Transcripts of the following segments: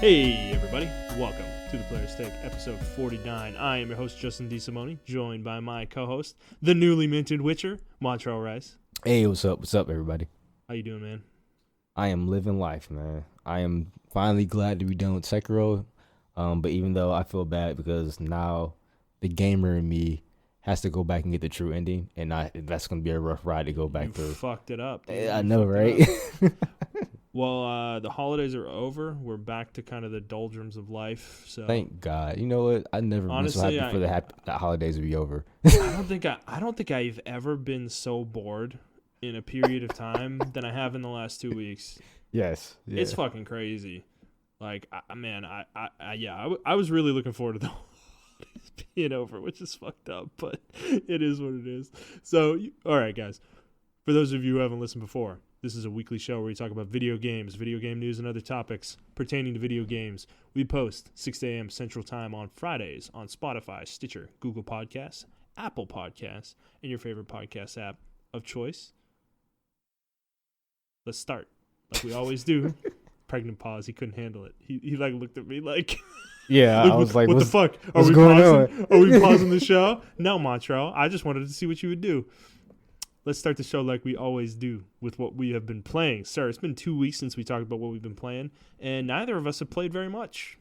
Hey everybody, welcome to the Player's Take, episode 49. I am your host, Justin DeSimone, joined by my co-host, the newly minted Witcher, Montrell Rice. Hey, what's up? What's up, everybody? How you doing, man? I am living life, man. I am finally glad to be done with Sekiro, but even though I feel bad because now the gamer in me has to go back and get the true ending, and that's going to be a rough ride to go back through. You fucked it up. Dude. I know, right? Well, the holidays are over. We're back to kind of the doldrums of life. So Thank God. You know what? I never been so happy for the holidays to be over. I don't think I've ever been so bored in a period of time than I have in the last 2 weeks. Yes. Yeah. It's fucking crazy. Like, I was really looking forward to the holidays being over, which is fucked up, but it is what it is. So, all right, guys. For those of you who haven't listened before, this is a weekly show where we talk about video games, video game news, and other topics pertaining to video games. We post 6 a.m. Central Time on Fridays on Spotify, Stitcher, Google Podcasts, Apple Podcasts, and your favorite podcast app of choice. Let's start, like we always do. Pregnant pause. He couldn't handle it. He like looked at me like, yeah. I was like, what the fuck? Are we pausing the show? No, Montrell. I just wanted to see what you would do. Let's start the show like we always do with what we have been playing. Sir, it's been 2 weeks since we talked about what we've been playing, and neither of us have played very much.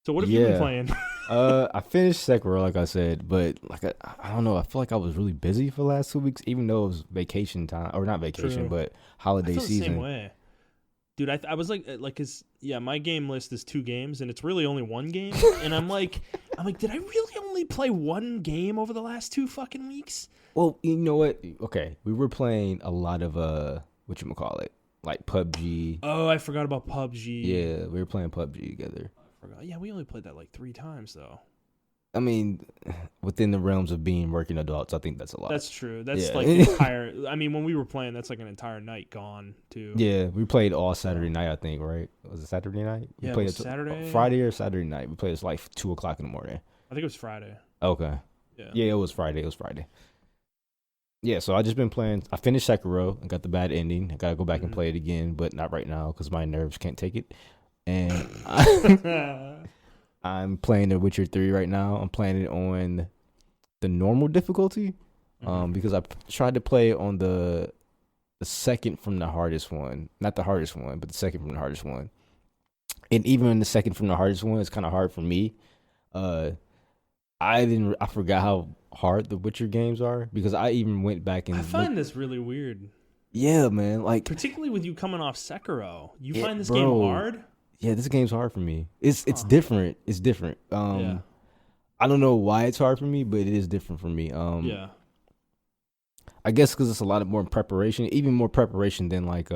So what have you been playing? I finished Sekiro, like I said, but like I don't know. I feel like I was really busy for the last 2 weeks, even though it was vacation time, or not vacation, True. but holiday I feel season. The same way. Dude, I was like, my game list is 2 games, and it's really only 1 game. And I'm like, did I really only play 1 game over the last 2 fucking weeks? Well, you know what? Okay, we were playing a lot of whatchamacallit, like PUBG. Oh, I forgot about PUBG. Yeah, we were playing PUBG together. I forgot. Yeah, we only played that like 3 times though. I mean, within the realms of being working adults, I think that's a lot. That's true. That's like the entire. I mean, when we were playing, that's like an entire night gone too. Yeah, we played all Saturday night. I think, right? Was it Saturday night? Yeah, we played it was Saturday, Friday or Saturday night. We played it like 2:00 in the morning. I think it was Friday. Okay. Yeah, it was Friday. Yeah, so I just been playing. I finished Sekiro. I got the bad ending. I gotta go back and play it again, but not right now because my nerves can't take it. And I'm playing The Witcher 3 right now. I'm playing it on the normal difficulty because I tried to play it on the second from the hardest one. Not the hardest one, but the second from the hardest one. And even the second from the hardest one is kind of hard for me. I forgot how hard the Witcher games are because I even went back and I find this really weird. Yeah, man. Like particularly with you coming off Sekiro. You find this game hard? Yeah, this game's hard for me. It's different. It's different. I don't know why it's hard for me, but it is different for me. Yeah. I guess because it's a lot of more preparation, even more preparation than like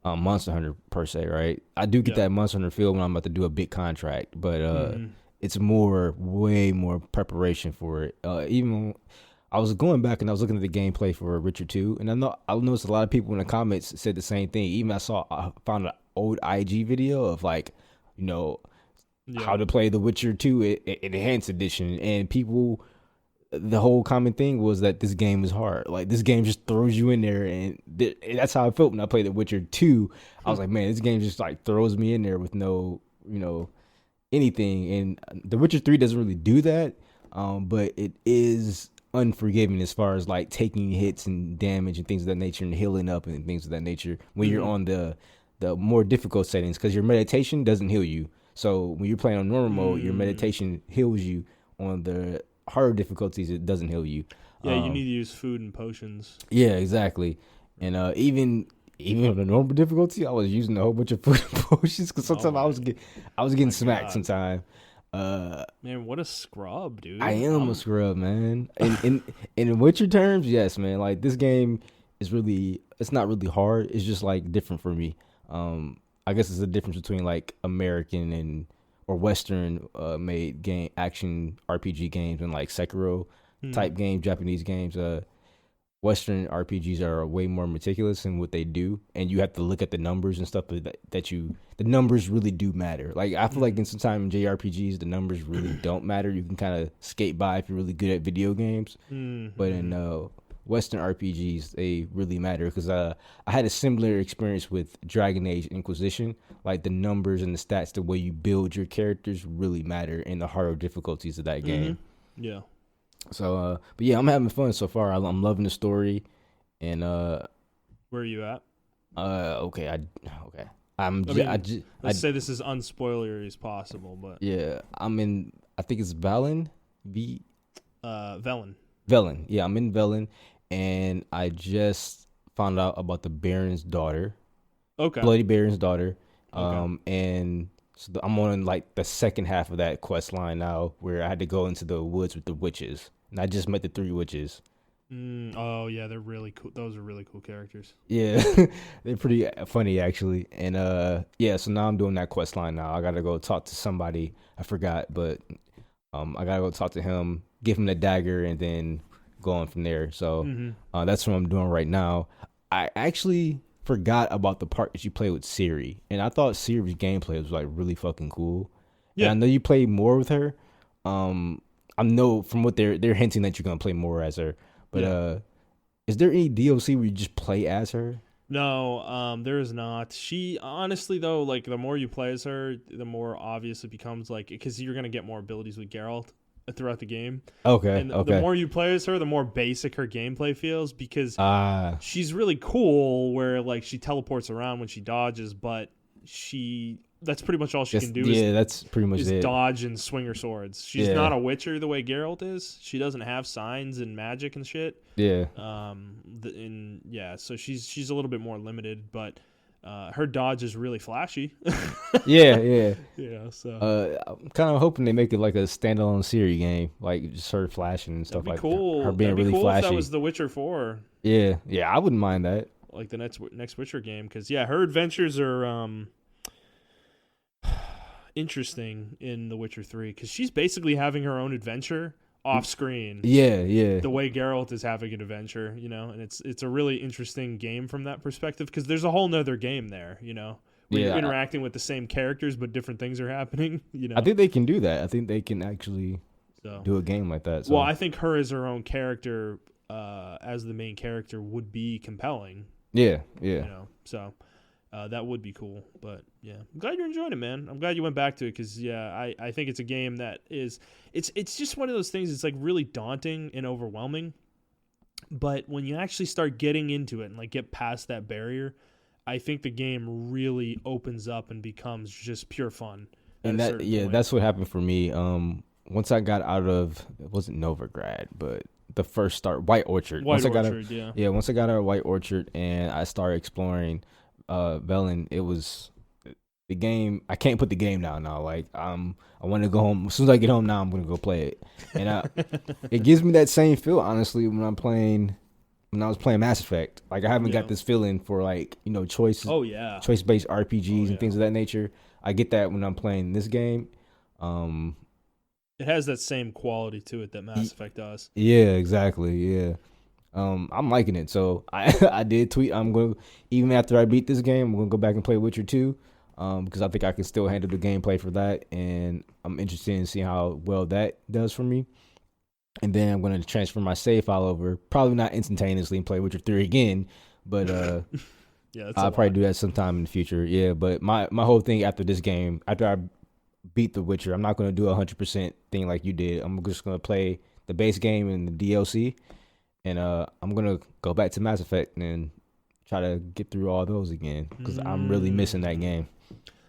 Monster Hunter per se, right? I do get that Monster Hunter feel when I'm about to do a big contract, but it's way more preparation for it. Even I was going back and I was looking at the gameplay for Witcher 2, and I noticed a lot of people in the comments said the same thing. Even I found an old IG video of like, you know, how to play the Witcher 2 Enhanced Edition, and people, the whole common thing was that this game is hard. Like this game just throws you in there, and that's how I felt when I played the Witcher 2. I was like, man, this game just like throws me in there with no, anything. And The Witcher 3 doesn't really do that, but it is unforgiving as far as like taking hits and damage and things of that nature and healing up and things of that nature when you're on the more difficult settings, because your meditation doesn't heal you. So when you're playing on normal mode, your meditation heals you. On the harder difficulties, it doesn't heal you. Yeah, you need to use food and potions. Yeah, exactly. And even on the normal difficulty, I was using a whole bunch of food and potions because sometimes I was getting smacked sometimes. Man, what a scrub, dude. I am a scrub, man. In Witcher terms, yes, man. Like this game is it's not really hard. It's just like different for me. I guess it's the difference between like American or Western made game action RPG games and like Sekiro type games, Japanese games. Western RPGs are way more meticulous in what they do, and you have to look at the numbers and stuff the numbers really do matter. Like I feel like in sometimes in JRPGs the numbers really don't matter. You can kind of skate by if you're really good at video games, but in Western RPGs, they really matter because I had a similar experience with Dragon Age Inquisition. Like the numbers and the stats, the way you build your characters really matter in the harder difficulties of that game. Yeah. So, but yeah, I'm having fun so far. I'm loving the story, and where are you at? Okay. Let's say this is unspoilery as possible, but yeah, I'm in. I think it's Velen. Velen. Velen. Yeah, I'm in Velen, and I just found out about the Baron's daughter. Okay. Bloody Baron's daughter. Okay. And so I'm on like the second half of that quest line now, where I had to go into the woods with the witches, and I just met the 3 witches. Oh yeah, they're really cool. Those are really cool characters. Yeah, they're pretty funny actually. And yeah, so now I'm doing that quest line now. I gotta go talk to somebody. I forgot, but I gotta go talk to him, give him the dagger, and then go on from there. So that's what I'm doing right now. I actually forgot about the part that you play with Ciri, and I thought Ciri's gameplay was like really fucking cool. Yeah, and I know you play more with her. I know from what they're hinting that you're gonna play more as her. But is there any DLC where you just play as her? No, there is not. She honestly though, like the more you play as her, the more obvious it becomes. Like because you're gonna get more abilities with Geralt throughout the game. Okay. And the more you play as her, the more basic her gameplay feels because she's really cool. Where like she teleports around when she dodges, but that's pretty much all she can do. That's pretty much it. Dodge and swing her swords. She's not a Witcher the way Geralt is. She doesn't have signs and magic and shit. Yeah. So she's a little bit more limited, but her dodge is really flashy. Yeah. Yeah. So I'm kind of hoping they make it like a standalone Ciri game, like just her flashing and stuff like cool. that. Her being That'd be really cool flashy. If that was The Witcher 4. Yeah, I wouldn't mind that. Like the next Witcher game, because her adventures are interesting in The Witcher 3 because she's basically having her own adventure off screen. Yeah. The way Geralt is having an adventure, and it's a really interesting game from that perspective because there's a whole nother game there, where you're interacting with the same characters but different things are happening. I think they can do that. I think they can actually do a game like that. So. Well, I think her as her own character, as the main character, would be compelling. Yeah. So. That would be cool, but yeah, I'm glad you're enjoying it, man. I'm glad you went back to it because I think it's a game that is it's just one of those things. It's like really daunting and overwhelming, but when you actually start getting into it and like get past that barrier, I think the game really opens up and becomes just pure fun. And that's what happened for me. Once I got out of it wasn't Novigrad, but the first start White Orchard. Once I got out of White Orchard and I started exploring. Velen, it was the game. I can't put the game down now. Like I want to go home. As soon as I get home now, I'm gonna go play it. And it gives me that same feel, honestly, when I was playing Mass Effect. Like I haven't got this feeling for like choice. Oh yeah. Choice-based RPGs and things of that nature. I get that when I'm playing this game. It has that same quality to it that Mass Effect does. Yeah, exactly. Yeah. I'm liking it. So I did tweet. I'm going to, even after I beat this game, I'm going to go back and play Witcher 2 because I think I can still handle the gameplay for that. And I'm interested in seeing how well that does for me. And then I'm going to transfer my save file over, probably not instantaneously and play Witcher 3 again, but I'll probably do that sometime in the future. Yeah, but my whole thing after this game, after I beat The Witcher, I'm not going to do a 100% thing like you did. I'm just going to play the base game and the DLC. And I'm going to go back to Mass Effect and try to get through all those again because I'm really missing that game.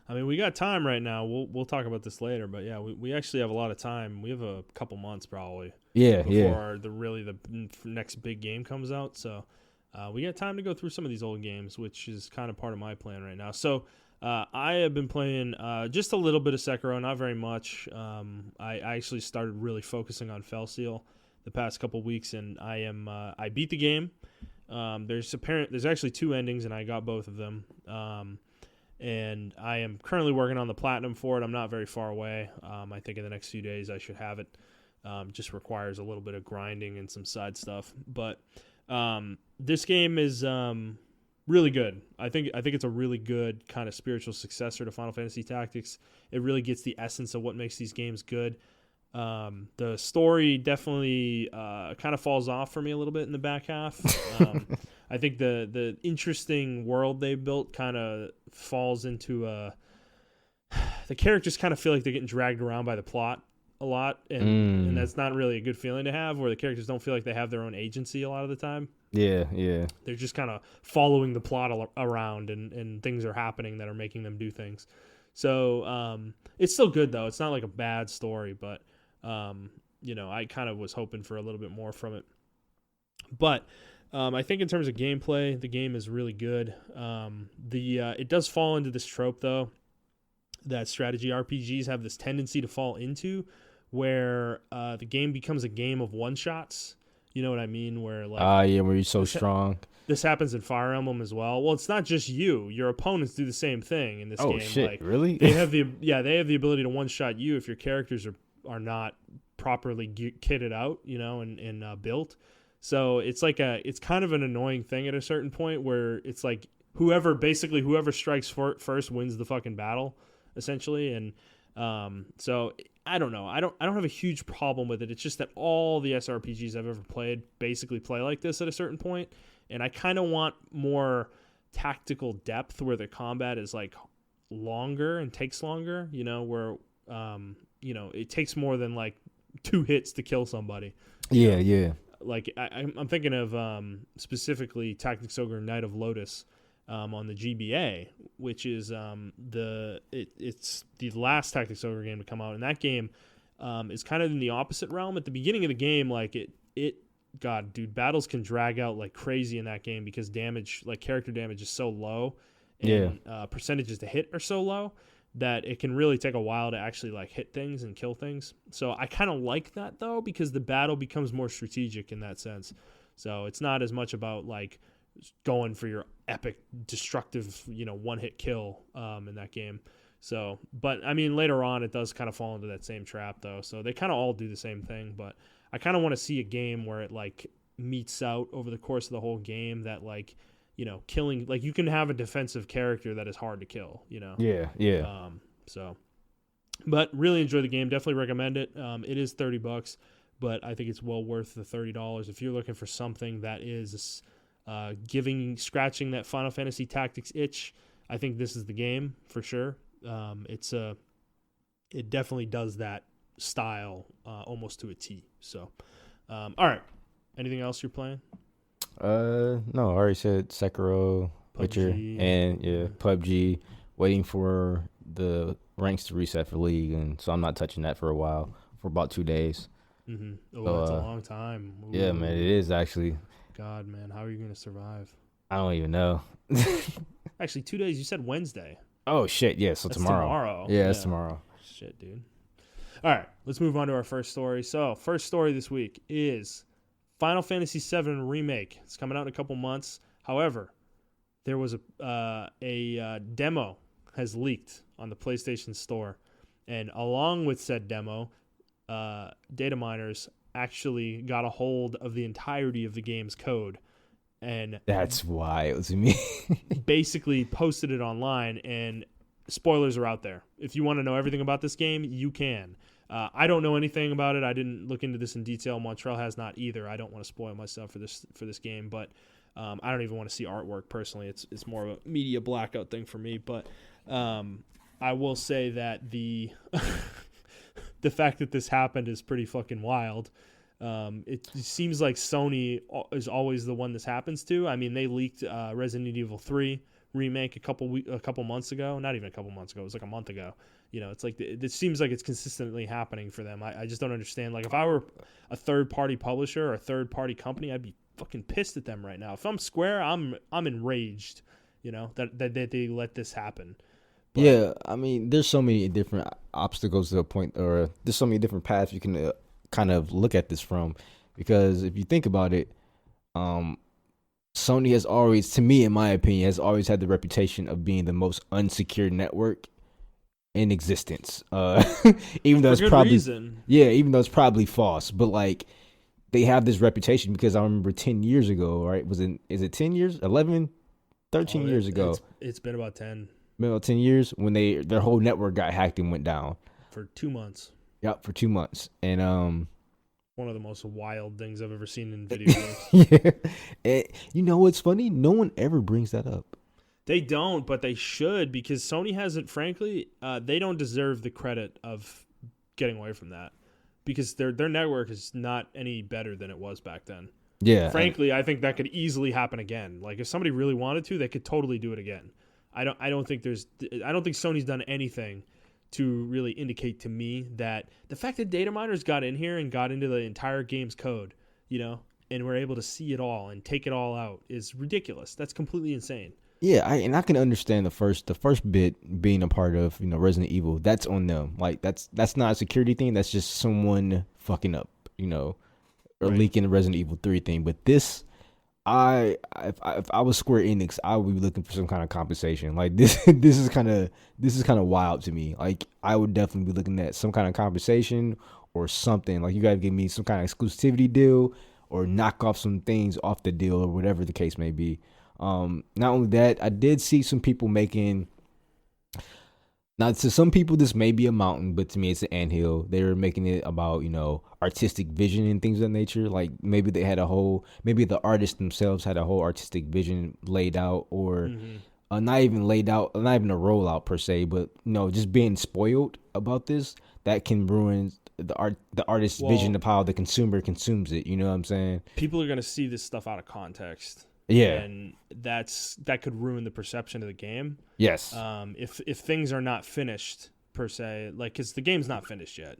I mean, we got time right now. We'll talk about this later. But, yeah, we actually have a lot of time. We have a couple months probably before the next big game comes out. So we got time to go through some of these old games, which is kind of part of my plan right now. So I have been playing just a little bit of Sekiro, not very much. I actually started really focusing on Felseal the past couple weeks, and I beat the game. There's actually 2 endings, and I got both of them. And I am currently working on the platinum for it. I'm not very far away. I think in the next few days I should have it. Just requires a little bit of grinding and some side stuff. But this game is really good. I think it's a really good kind of spiritual successor to Final Fantasy Tactics. It really gets the essence of what makes these games good. The story definitely kind of falls off for me a little bit in the back half. I think the interesting world they built kind of falls into the characters kind of feel like they're getting dragged around by the plot a lot, and that's not really a good feeling to have, where the characters don't feel like they have their own agency a lot of the time. Yeah. They're just kind of following the plot around, and things are happening that are making them do things. So it's still good, though. It's not like a bad story, but I kind of was hoping for a little bit more from it. But I think in terms of gameplay, the game is really good. It does fall into this trope, though, that strategy RPGs have this tendency to fall into, where the game becomes a game of one-shots. You know what I mean? Where where you're so strong. This happens in Fire Emblem as well. Well, it's not just you. Your opponents do the same thing in this game. Oh shit! Really? They have the ability to one-shot you if your characters are not properly kitted out, and built. So it's it's kind of an annoying thing at a certain point, where it's like whoever strikes first wins the fucking battle, essentially. And so I don't know. I don't have a huge problem with it. It's just that all the SRPGs I've ever played basically play like this at a certain point, and I kind of want more tactical depth where the combat is like longer and takes longer. Where it takes more than like 2 hits to kill somebody. Yeah. Like I'm thinking of specifically Tactics Ogre Knight of Lotus on the GBA, which is it's the last Tactics Ogre game to come out, and that game is kind of in the opposite realm. At the beginning of the game, like God, dude, battles can drag out like crazy in that game because character damage is so low, and percentages to hit are so low that it can really take a while to actually like hit things and kill things. So I kind of like that, though, because the battle becomes more strategic in that sense. So it's not as much about like going for your epic destructive, one-hit kill in that game. So, but I mean, later on it does kind of fall into that same trap, though. So they kind of all do the same thing, but I kind of want to see a game where it like meets out over the course of the whole game, that like, killing, like you can have a defensive character that is hard to kill, Yeah. So, but really enjoy the game. Definitely recommend it. It is $30, but I think it's well worth the $30 if you're looking for something that is scratching that Final Fantasy Tactics itch. I think this is the game for sure. It definitely does that style almost to a T. So, all right. Anything else you're playing? No, I already said Sekiro, Witcher, and PUBG. Waiting for the ranks to reset for League, and so I'm not touching that for a while, for about 2 days. Mm-hmm. Oh, that's a long time. Ooh. Yeah, man, it is actually. God, man, how are you gonna survive? I don't even know. Actually, 2 days. You said Wednesday. Oh shit! Yeah, so that's tomorrow. Yeah, it's tomorrow. Shit, dude. All right, let's move on to our first story. So, first story this week is Final Fantasy VII Remake. It's coming out in a couple months. However, there was a demo has leaked on the PlayStation Store, and along with said demo, data miners actually got a hold of the entirety of the game's code, and that's wild to me. basically posted it online, and spoilers are out there. If you want to know everything about this game, you can. I don't know anything about it. I didn't look into this in detail. Montrell has not either. I don't want to spoil myself for this game, but I don't even want to see artwork personally. It's more of a media blackout thing for me. But I will say that the the fact that this happened is pretty fucking wild. It seems like Sony is always the one this happens to. I mean, they leaked Resident Evil 3 remake a couple months ago. Not even a couple months ago. It was like a month ago. It's like it seems like it's consistently happening for them. I just don't understand. Like, if I were a third-party publisher or a third-party company, I'd be fucking pissed at them right now. If I'm Square, I'm enraged, that they let this happen. But, yeah, I mean, there's so many different obstacles to the point, or there's so many different paths you can kind of look at this from, because if you think about it, Sony has always, to me, in my opinion, has always had the reputation of being the most unsecured network in existence. Even though it's probably reason. Yeah, even though it's probably false, but like they have this reputation because I remember 10 years ago, right? Is it 10 years? 11, 13 years ago. It's been about 10. About 10 years when their whole network got hacked and went down for 2 months. Yep, for 2 months. And One of the most wild things I've ever seen in video games. yeah. And you know what's funny? No one ever brings that up. They don't, but they should, because Sony hasn't, frankly, they don't deserve the credit of getting away from that, because their network is not any better than it was back then. Yeah. Frankly, I think that could easily happen again. Like, if somebody really wanted to, they could totally do it again. I don't think Sony's done anything to really indicate to me that the fact that data miners got in here and got into the entire game's code, and were able to see it all and take it all out is ridiculous. That's completely insane. Yeah, I can understand the first bit being a part of Resident Evil. That's on them. Like that's not a security thing. That's just someone fucking up, or Right. leaking the Resident Evil 3 thing. But this, if I was Square Enix, I would be looking for some kind of compensation. Like this is kind of wild to me. Like I would definitely be looking at some kind of compensation or something. Like you got to give me some kind of exclusivity deal or knock off some things off the deal or whatever the case may be. Not only that, I did see some people making. Now, to some people, this may be a mountain, but to me, it's an anthill. They were making it about, artistic vision and things of that nature. Like maybe maybe the artists themselves had a whole artistic vision laid out, or not even laid out, not even a rollout per se, but just being spoiled about this that can ruin the artist's vision of how the consumer consumes it. You know what I'm saying? People are going to see this stuff out of context. Yeah. And that could ruin the perception of the game. Yes. If things are not finished per se, like, because the game's not finished yet,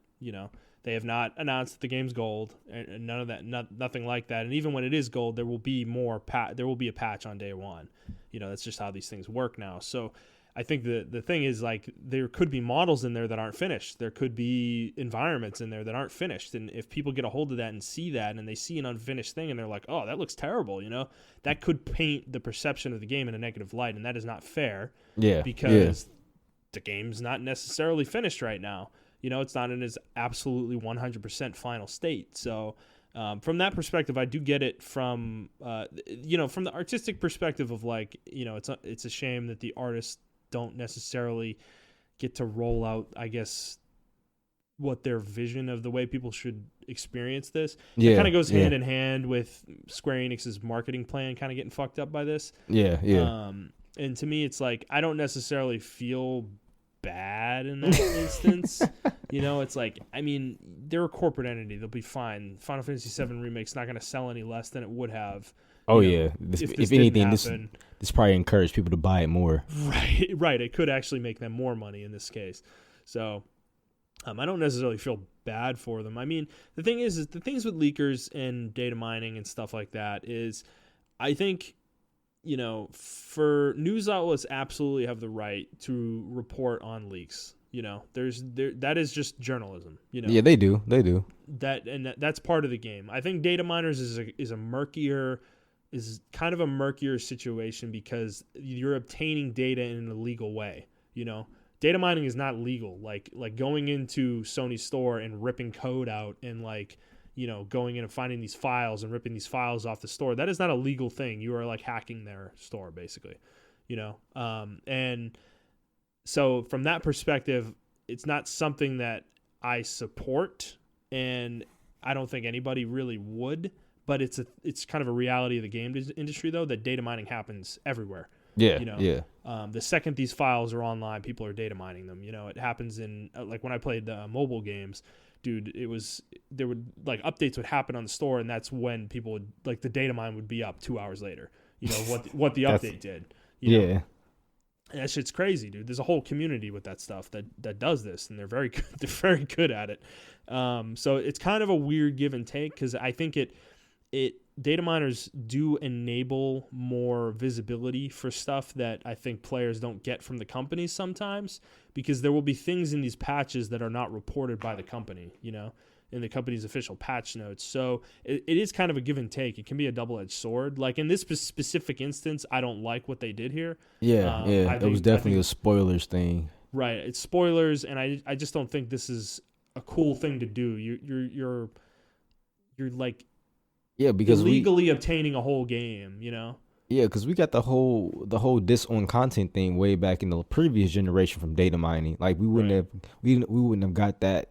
they have not announced that the game's gold and none of that, nothing like that. And even when it is gold, there will be there will be a patch on day one. That's just how these things work now. So I think the thing is, like, there could be models in there that aren't finished. There could be environments in there that aren't finished. And if people get a hold of that and see that, and they see an unfinished thing and they're like, oh, that looks terrible, that could paint the perception of the game in a negative light. And that is not fair. Yeah. Because the game's not necessarily finished right now. It's not in its absolutely 100% final state. So from that perspective, I do get it from the artistic perspective of, like, it's a shame that the artists don't necessarily get to roll out, I guess, what their vision of the way people should experience this. It kind of goes hand in hand with Square Enix's marketing plan kind of getting fucked up by this. Yeah. And to me, it's like, I don't necessarily feel bad in that instance. It's like, I mean, they're a corporate entity. They'll be fine. Final Fantasy VII Remake's not going to sell any less than it would have. Oh, yeah. If anything, this probably encouraged people to buy it more. Right. It could actually make them more money in this case. So I don't necessarily feel bad for them. I mean, the thing is the things with leakers and data mining and stuff like that is, I think, for news outlets absolutely have the right to report on leaks. That is just journalism. Yeah, they do. That's part of the game. I think data miners is kind of a murkier situation, because you're obtaining data in an illegal way. Data mining is not legal. Like going into Sony's store and ripping code out and, like, going in and finding these files and ripping these files off the store. That is not a legal thing. You are, like, hacking their store, basically. And so from that perspective, it's not something that I support, and I don't think anybody really would. But it's kind of a reality of the game industry, though, that data mining happens everywhere. Yeah, The second these files are online, people are data mining them. It happens in, like, when I played mobile games, dude, there would, like, updates would happen on the store, and that's when people would, like, the data mine would be up 2 hours later. What the update did. Yeah. And that shit's crazy, dude. There's a whole community with that stuff that does this, and they're very good. They're very good at it. So it's kind of a weird give and take, because I think data miners do enable more visibility for stuff that I think players don't get from the companies sometimes, because there will be things in these patches that are not reported by the company, in the company's official patch notes. So it is kind of a give and take. It can be a double-edged sword. Like, in this specific instance, I don't like what they did here. That was definitely a spoilers thing. Right. It's spoilers, and I just don't think this is a cool thing to do. You're like, because illegally obtaining a whole game, Yeah, because we got the whole dis-own content thing way back in the previous generation from data mining. Like, we wouldn't have got that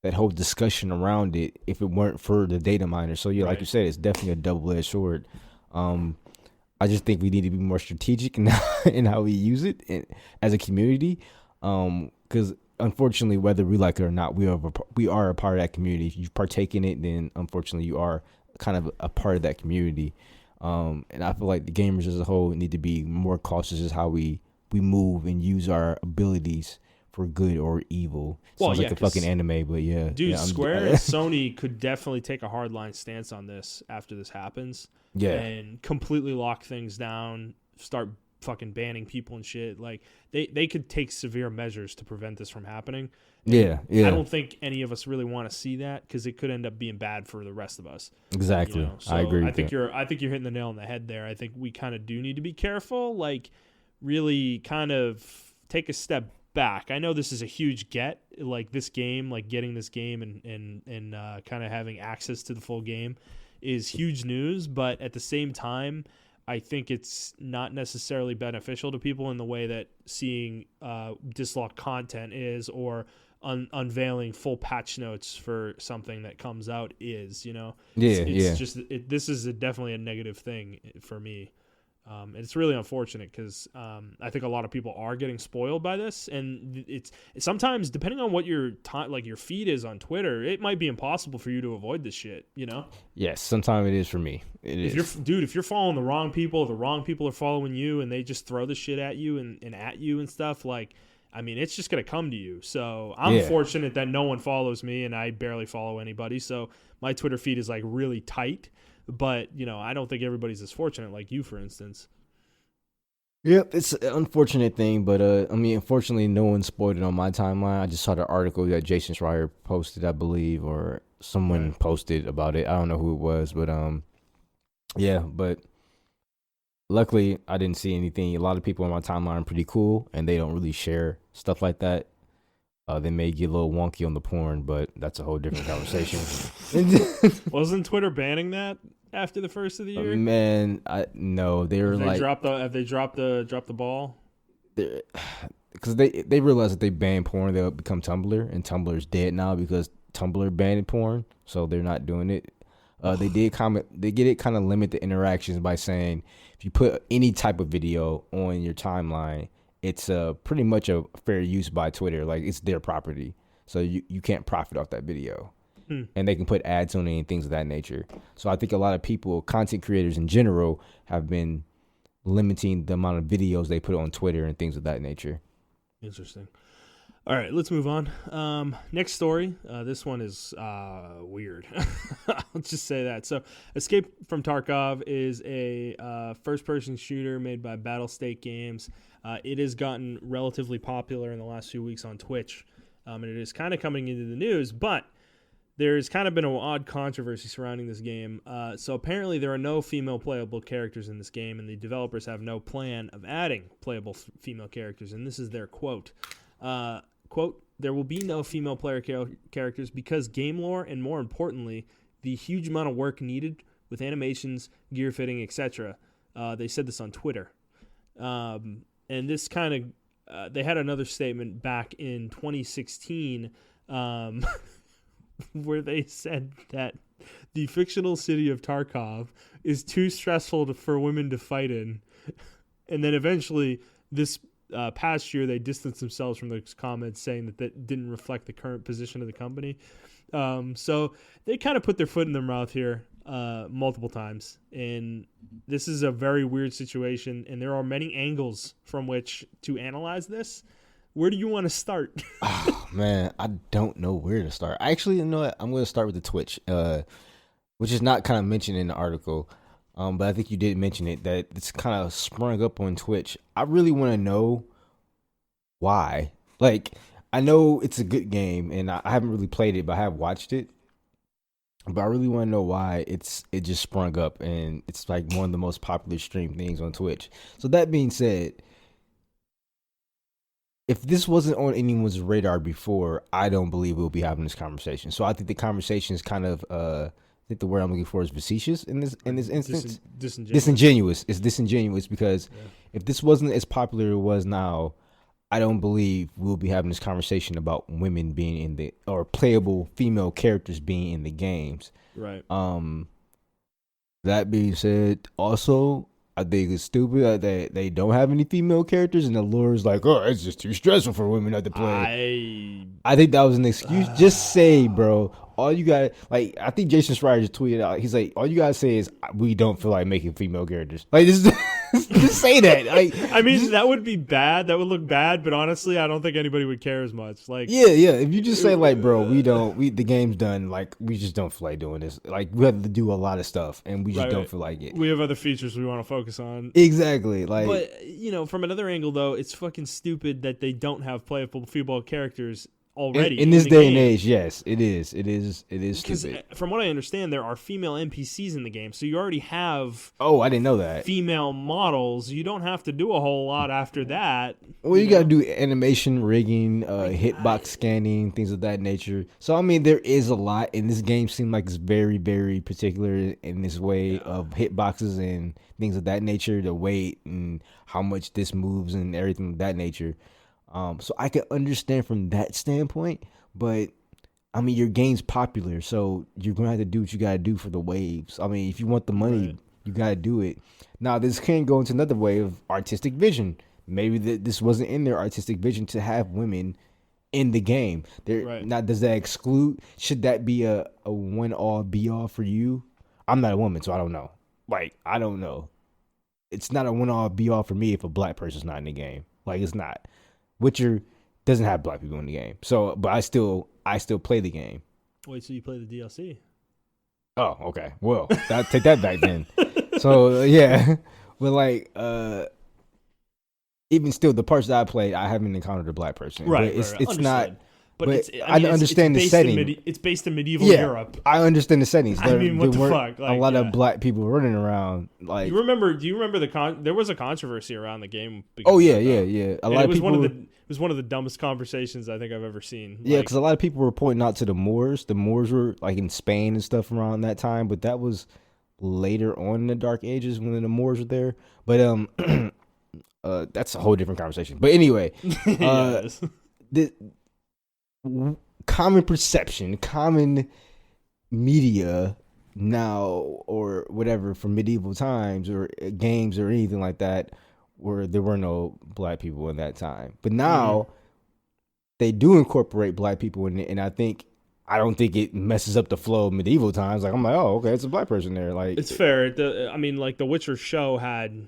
that whole discussion around it if it weren't for the data miners. So yeah, like you said, it's definitely a double-edged sword. I just think we need to be more strategic in how we use it as a community. Because unfortunately, whether we like it or not, we are a part of that community. If you partake in it, then unfortunately you are kind of a part of that community. And I feel like the gamers as a whole need to be more cautious as how we move and use our abilities for good or evil. Sounds like the fucking anime, but yeah. Dude, yeah, Square and Sony could definitely take a hardline stance on this after this happens. Yeah. And completely lock things down, start fucking banning people and shit. Like, they could take severe measures to prevent this from happening. Yeah. I don't think any of us really want to see that because it could end up being bad for the rest of us. Exactly. You know? So I agree. I think you're hitting the nail on the head there. I think we kind of do need to be careful, like really kind of take a step back. I know this is a huge get, like this game, like getting this game and kind of having access to the full game is huge news, but at the same time, I think it's not necessarily beneficial to people in the way that seeing dislocked content is, or unveiling full patch notes for something that comes out is, you know? It's just, this is definitely a negative thing for me. And it's really unfortunate because I think a lot of people are getting spoiled by this, and it's sometimes, depending on what your like your feed is on Twitter, it might be impossible for you to avoid this shit, you know? Yes, sometimes it is for me. If you're following the wrong people are following you and they just throw the shit at you and at you and stuff, like, I mean, it's just going to come to you. So I'm fortunate that no one follows me and I barely follow anybody. So my Twitter feed is like really tight. But, you know, I don't think everybody's as fortunate like you, for instance. Yep, it's an unfortunate thing, but I mean, unfortunately, no one spoiled it on my timeline. I just saw the article that Jason Schreier posted, I believe, or someone posted about it. I don't know who it was, but yeah. But luckily, I didn't see anything. A lot of people on my timeline are pretty cool, and they don't really share stuff like that. They may get a little wonky on the porn, but that's a whole different conversation. Wasn't Twitter banning that after the first of the year? Man, no, they were like, have they dropped the ball? Because they realized that they banned porn, they'll become Tumblr, and Tumblr's dead now because Tumblr banned porn, so they're not doing it. They did kind of limit the interactions by saying if you put any type of video on your timeline, it's pretty much a fair use by Twitter. Like, it's their property. So you can't profit off that video. And they can put ads on it and things of that nature. So I think a lot of people, content creators in general, have been limiting the amount of videos they put on Twitter and things of that nature. Interesting. All right, let's move on. Next story. This one is weird. I'll just say that. So, Escape from Tarkov is a first-person shooter made by Battlestate Games. It has gotten relatively popular in the last few weeks on Twitch, and it is kind of coming into the news, but there's kind of been an odd controversy surrounding this game. So apparently there are no female playable characters in this game, and the developers have no plan of adding playable female characters, and this is their quote. Quote, "There will be no female player characters because game lore, and more importantly, the huge amount of work needed with animations, gear fitting, etc." They said this on Twitter. And this kind of, they had another statement back in 2016 where they said that the fictional city of Tarkov is too stressful for women to fight in. And then eventually, this past year, they distanced themselves from those comments, saying that didn't reflect the current position of the company. So they kind of put their foot in their mouth here multiple times. And this is a very weird situation, and there are many angles from which to analyze this. Where do you want to start? Oh, man, I don't know where to start. Actually, you know what? I'm going to start with the Twitch, which is not kind of mentioned in the article. But I think you did mention it, that it's kind of sprung up on Twitch. I really want to know why. Like, I know it's a good game, and I haven't really played it, but I have watched it. But I really want to know why it just sprung up, and it's like one of the most popular stream things on Twitch. So that being said, if this wasn't on anyone's radar before, I don't believe we'll be having this conversation. So I think the conversation is kind of, I think the word I'm looking for is facetious in this instance. Disingenuous. It's disingenuous because if this wasn't as popular as it was now, I don't believe we'll be having this conversation about women being in the or playable female characters being in the games. Right. That being said, also I think it's stupid that they don't have any female characters, and the lure is like, oh, it's just too stressful for women not to play. I think that was an excuse. Just say, bro. All you got, like, I think Jason Schreier just tweeted out. He's like, all you gotta say is, we don't feel like making female characters. Like, just say that. Like, I mean, that would be bad. That would look bad. But honestly, I don't think anybody would care as much. Like, yeah. If you just say, like, bro, the game's done. Like, we just don't feel like doing this. Like, we have to do a lot of stuff, and we just don't feel like it. We have other features we want to focus on. Exactly. Like, but from another angle, though, it's fucking stupid that they don't have playable female characters already in this day and age. Yes, it is stupid. From what I understand, there are female NPCs in the game, so you already have I didn't know that female models. You don't have to do a whole lot after that. Well, you gotta do animation rigging, hitbox scanning, things of that nature. So I mean, there is a lot, and this game seems like it's very, very particular in this way of hitboxes and things of that nature, the weight and how much this moves and everything of that nature. So I can understand from that standpoint, but I mean, your game's popular, so you're gonna have to do what you gotta do for the waves. I mean, if you want the money, you gotta do it. Now, this can go into another way of artistic vision. Maybe this wasn't in their artistic vision to have women in the game. Now, does that exclude? Should that be a one all be all for you? I'm not a woman, so I don't know. Like, I don't know. It's not a one all be all for me if a black person's not in the game. Like, it's not. Witcher doesn't have black people in the game, so but I still play the game. Wait, so you play the DLC? Oh, okay. Well, take that back then. So yeah, but like even still, the parts that I played, I haven't encountered a black person. Right, but it's right. not. But I understand the setting. It's based in medieval Europe. I understand the settings. I mean, what the fuck? Like, a lot of black people running around. Like, do you remember there was a controversy around the game? Yeah. A lot of people. It was one of the dumbest conversations I think I've ever seen. Yeah, because a lot of people were pointing out to the Moors. The Moors were like in Spain and stuff around that time, but that was later on in the Dark Ages when the Moors were there. But that's a whole different conversation. But anyway, the common perception, common media now or whatever from medieval times or games or anything like that, where there were no black people in that time. But now they do incorporate black people in it, and I don't think it messes up the flow of medieval times. Like, I'm like, oh, okay, it's a black person there. Like, it's fair. I mean, like the Witcher show had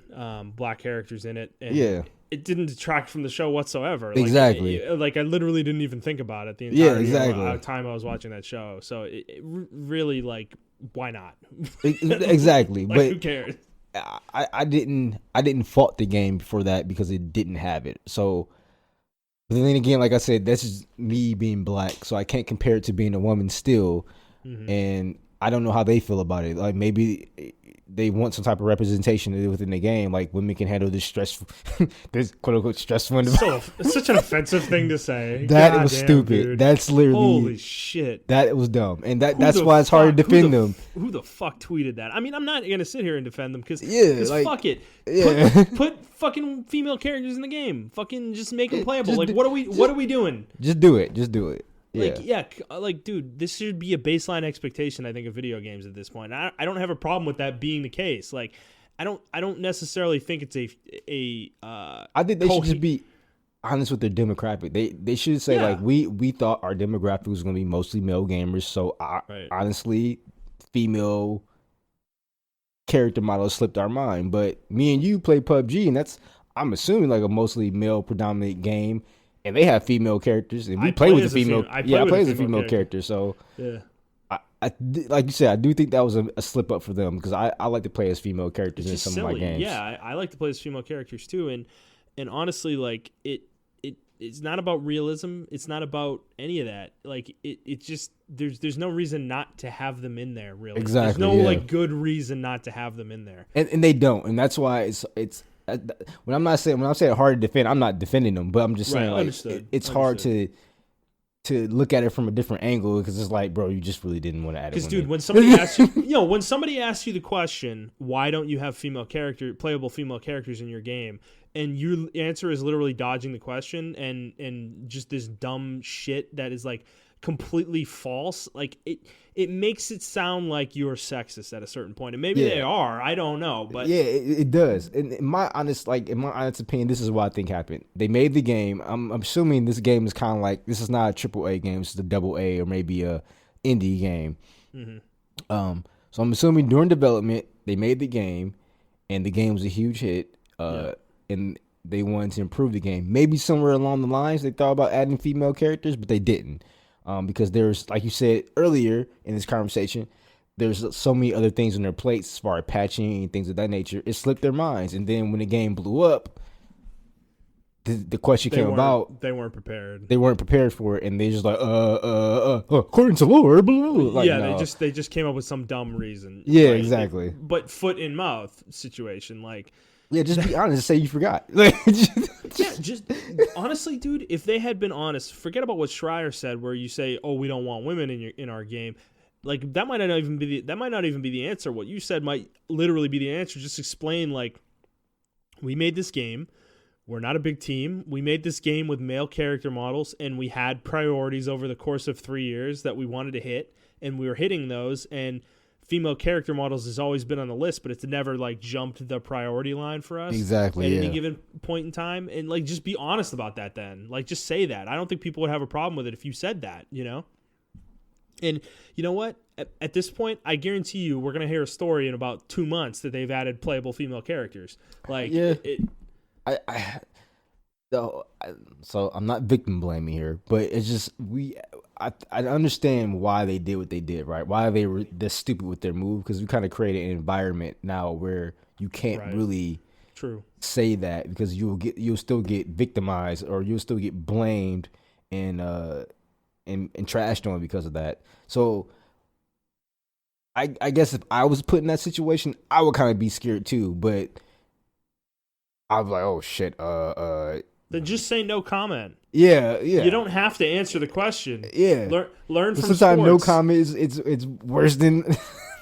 black characters in it, and it didn't detract from the show whatsoever. Exactly. Like I literally didn't even think about it the entire time I was watching that show. So it really, like, why not? Exactly. Like, but who cares? I didn't fault the game for that because it didn't have it. So, but then again, like I said, this is me being black, so I can't compare it to being a woman still. Mm-hmm. And I don't know how they feel about it. Like, maybe they want some type of representation within the game. Like, women can handle this stressful, this quote unquote stressful. It's such an offensive thing to say. That was stupid. Dude. That's literally holy shit. That was dumb, and that's why it's hard to defend them. Who the fuck tweeted that? I mean, I'm not gonna sit here and defend them because fuck it. Yeah. Put fucking female characters in the game. Fucking just make them playable. What are we doing? Just do it. Like, dude, this should be a baseline expectation, I think, of video games at this point. I don't have a problem with that being the case. Like, I don't necessarily think it's I think they should just be honest with their demographic. They should say, like, we thought our demographic was going to be mostly male gamers, so honestly, female character models slipped our mind. But me and you play PUBG, and I'm assuming, like, a mostly male predominant game. And they have female characters, and we play with a female. I play as a female character. So, I like you said, I do think that was a slip up for them because I like to play as female characters in some of my games. Yeah, I like to play as female characters too, and honestly, like it's not about realism. It's not about any of that. Like it just there's no reason not to have them in there. Really, exactly. There's no like good reason not to have them in there. And they don't, and that's why it's. When I'm saying hard to defend, I'm not defending them, but I'm just saying it's hard to look at it from a different angle because it's like, bro, you just really didn't want to add it. Because, dude, when somebody asks you, when somebody asks you the question, why don't you have playable female characters in your game, and your answer is literally dodging the question and just this dumb shit that is like completely false, like it makes it sound like you're sexist at a certain point, and maybe they are, I don't know, but yeah, it does. And in my honest opinion, this is what I think happened. They made the game. I'm assuming this game is kind of like, this is not a triple A game, it's a double A or maybe a indie game. So I'm assuming during development they made the game, and the game was a huge hit. And they wanted to improve the game. Maybe somewhere along the lines they thought about adding female characters, but they didn't. Because there's, like you said earlier in this conversation, there's so many other things on their plates as far as patching and things of that nature. It slipped their minds. And then when the game blew up, the question came about. They weren't prepared. They weren't prepared for it, and they just like, according to lore, blah, blah. Like, yeah, no. they just came up with some dumb reason. Yeah, like, exactly. But foot in mouth situation, like. Yeah, just be honest and say you forgot. Just honestly, dude, if they had been honest, forget about what Schreier said, where you say, "Oh, we don't want women in our game." Like that might not even be the answer. What you said might literally be the answer. Just explain, like, we made this game. We're not a big team. We made this game with male character models, and we had priorities over the course of 3 years that we wanted to hit, and we were hitting those. And female character models has always been on the list, but it's never like jumped the priority line for us. Exactly. At any given point in time. And like, just be honest about that then. Like, just say that. I don't think people would have a problem with it if you said that, you know? And you know what? At this point, I guarantee you we're going to hear a story in about 2 months that they've added playable female characters. Like, yeah. So I'm not victim blaming here, but it's just, I understand why they did what they did, right? Why they were this stupid with their move, because we kind of created an environment now where you can't really say that, because you'll still get victimized, or you'll still get blamed and trashed on because of that. So I guess if I was put in that situation, I would kind of be scared too, but I was like, oh shit, then just say no comment. Yeah. You don't have to answer the question. Yeah. Learn from sometimes sports. No comment it's worse than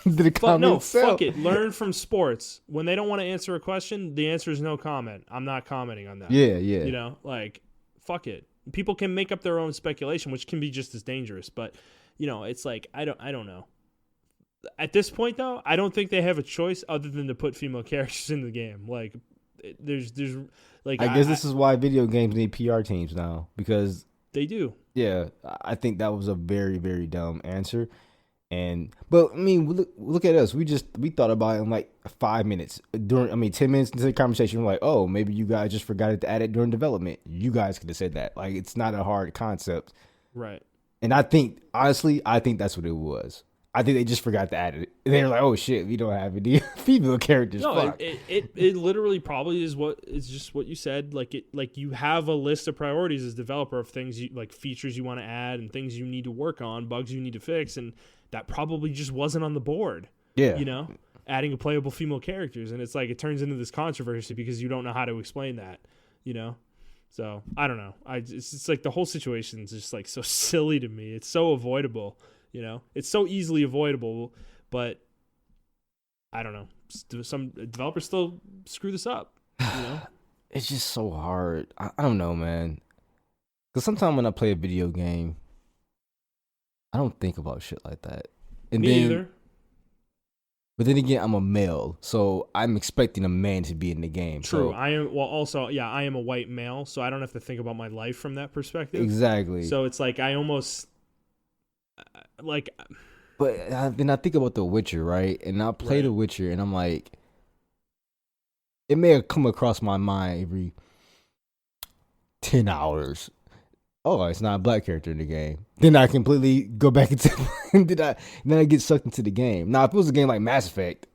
the comment. No, itself. fuck it. Learn from sports. When they don't want to answer a question, the answer is no comment. I'm not commenting on that. Yeah. You know, like, fuck it. People can make up their own speculation, which can be just as dangerous. But, you know, it's like, I don't know. At this point, though, I don't think they have a choice other than to put female characters in the game. Like, there's like, I guess this is why video games need PR teams now, because they do. Yeah, I think that was a very, very dumb answer. But I mean, look at us. We thought about it in like 5 minutes 10 minutes into the conversation. We're like, oh, maybe you guys just forgot to add it during development. You guys could have said that. Like, it's not a hard concept, right? And I think, honestly, that's what it was. I think they just forgot to add it. They were like, "Oh shit, we don't have any female characters." No, it literally probably is just what you said. Like you have a list of priorities as developer of things like features you want to add and things you need to work on, bugs you need to fix, and that probably just wasn't on the board. Yeah, you know, adding a playable female characters, and it's like it turns into this controversy because you don't know how to explain that. You know, so I don't know. It's like the whole situation is just like so silly to me. It's so avoidable. You know, it's so easily avoidable, but I don't know. Some developers still screw this up. You know, it's just so hard. I don't know, man. Because sometimes when I play a video game, I don't think about shit like that. Me either. But then again, I'm a male, so I'm expecting a man to be in the game. True. So. I am. Well, also, yeah, I am a white male, so I don't have to think about my life from that perspective. Exactly. So it's like I almost. But then I think about The Witcher, right? And I play The Witcher, and I'm like, it may have come across my mind every 10 hours. Oh, it's not a black character in the game. Then I completely go back into then I get sucked into the game. Now, if it was a game like Mass Effect,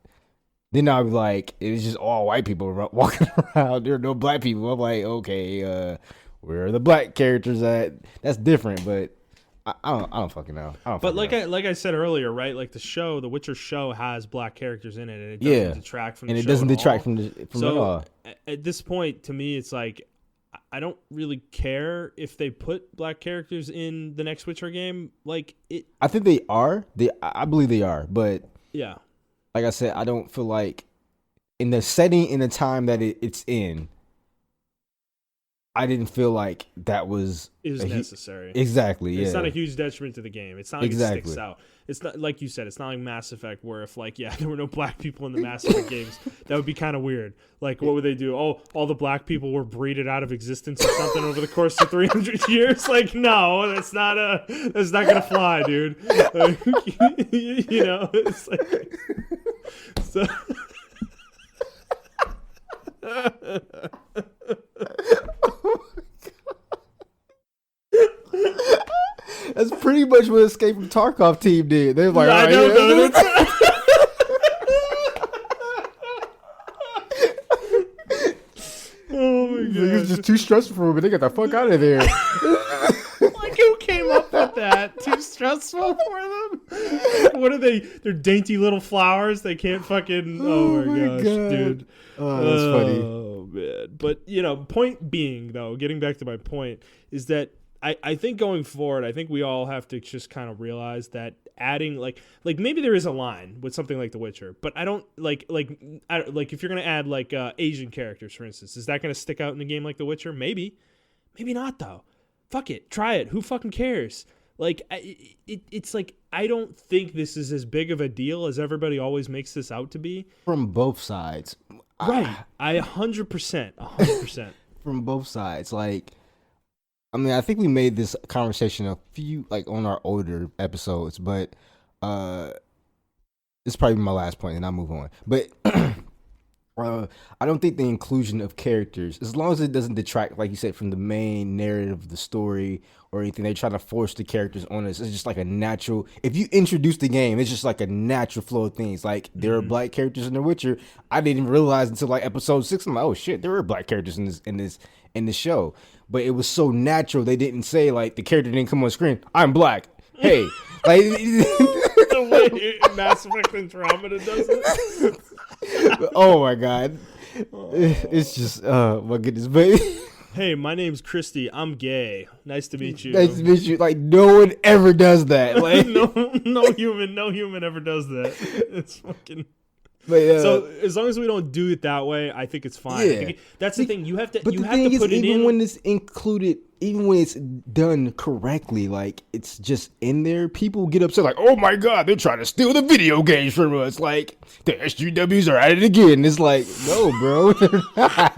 then I'd be like, it's just all white people walking around. There are no black people. I'm like, okay, where are the black characters at? That's different, but I don't fucking know. But like I said earlier, right? Like the Witcher show has black characters in it, and it doesn't detract from the show. And it doesn't detract from it all. At this point, to me, it's like I don't really care if they put black characters in the next Witcher game. Like it, I think they are. I believe they are, but yeah, like I said, I don't feel like in the setting, in the time that it's in, I didn't feel like that was necessary. Exactly. Yeah. It's not a huge detriment to the game. It's not like it sticks out. It's not like you said. It's not like Mass Effect, where if like there were no black people in the Mass Effect games, that would be kind of weird. Like, what would they do? Oh, all the black people were breeded out of existence or something over the course of 300 years. Like, no, that's not gonna fly, dude. Like, it's like so. That's pretty much what Escape from Tarkov team did. They're like, I know, oh my god, it's just too stressful for me. They got the fuck out of there. Like, who came up with that? Too stressful for them? What are they? They're dainty little flowers. They can't fucking. Oh my gosh, dude. Oh, that's funny. Oh man. But point being though, getting back to my point, is that I think going forward, I think we all have to just kind of realize that adding like maybe there is a line with something like The Witcher, but I don't like if you're gonna add like Asian characters, for instance, is that gonna stick out in a game like The Witcher? Maybe not though. Fuck it, try it. Who fucking cares? Like it's like I don't think this is as big of a deal as everybody always makes this out to be. From both sides, right? I 100%. From both sides, like. I mean, I think we made this conversation a few, like, on our older episodes, but it's probably my last point, and I'll move on. But I don't think the inclusion of characters, as long as it doesn't detract, like you said, from the main narrative of the story or anything, they try to force the characters on us. It's just like a natural, if you introduce the game, it's just like a natural flow of things. Like, there are black characters in The Witcher. I didn't even realize until, like, episode 6. I'm like, oh, shit, there were black characters in this show. But it was so natural. They didn't say, like, the character didn't come on screen, I'm black. Hey. Like, the way Mass Effect Andromeda does it. Oh, my God. It's just, my goodness. But hey, my name's Christy. I'm gay. Nice to meet you. Nice to meet you. Like, no one ever does that. Like, no human ever does that. It's fucking... But, so as long as we don't do it that way, I think it's fine. Yeah. That's the thing. You have to. But you the have thing to is, put it even in. when it's included, even when it's done correctly, like it's just in there, people get upset. Like, oh my god, they're trying to steal the video games from us. Like the SGWs are at it again. It's like, no, bro, they're not.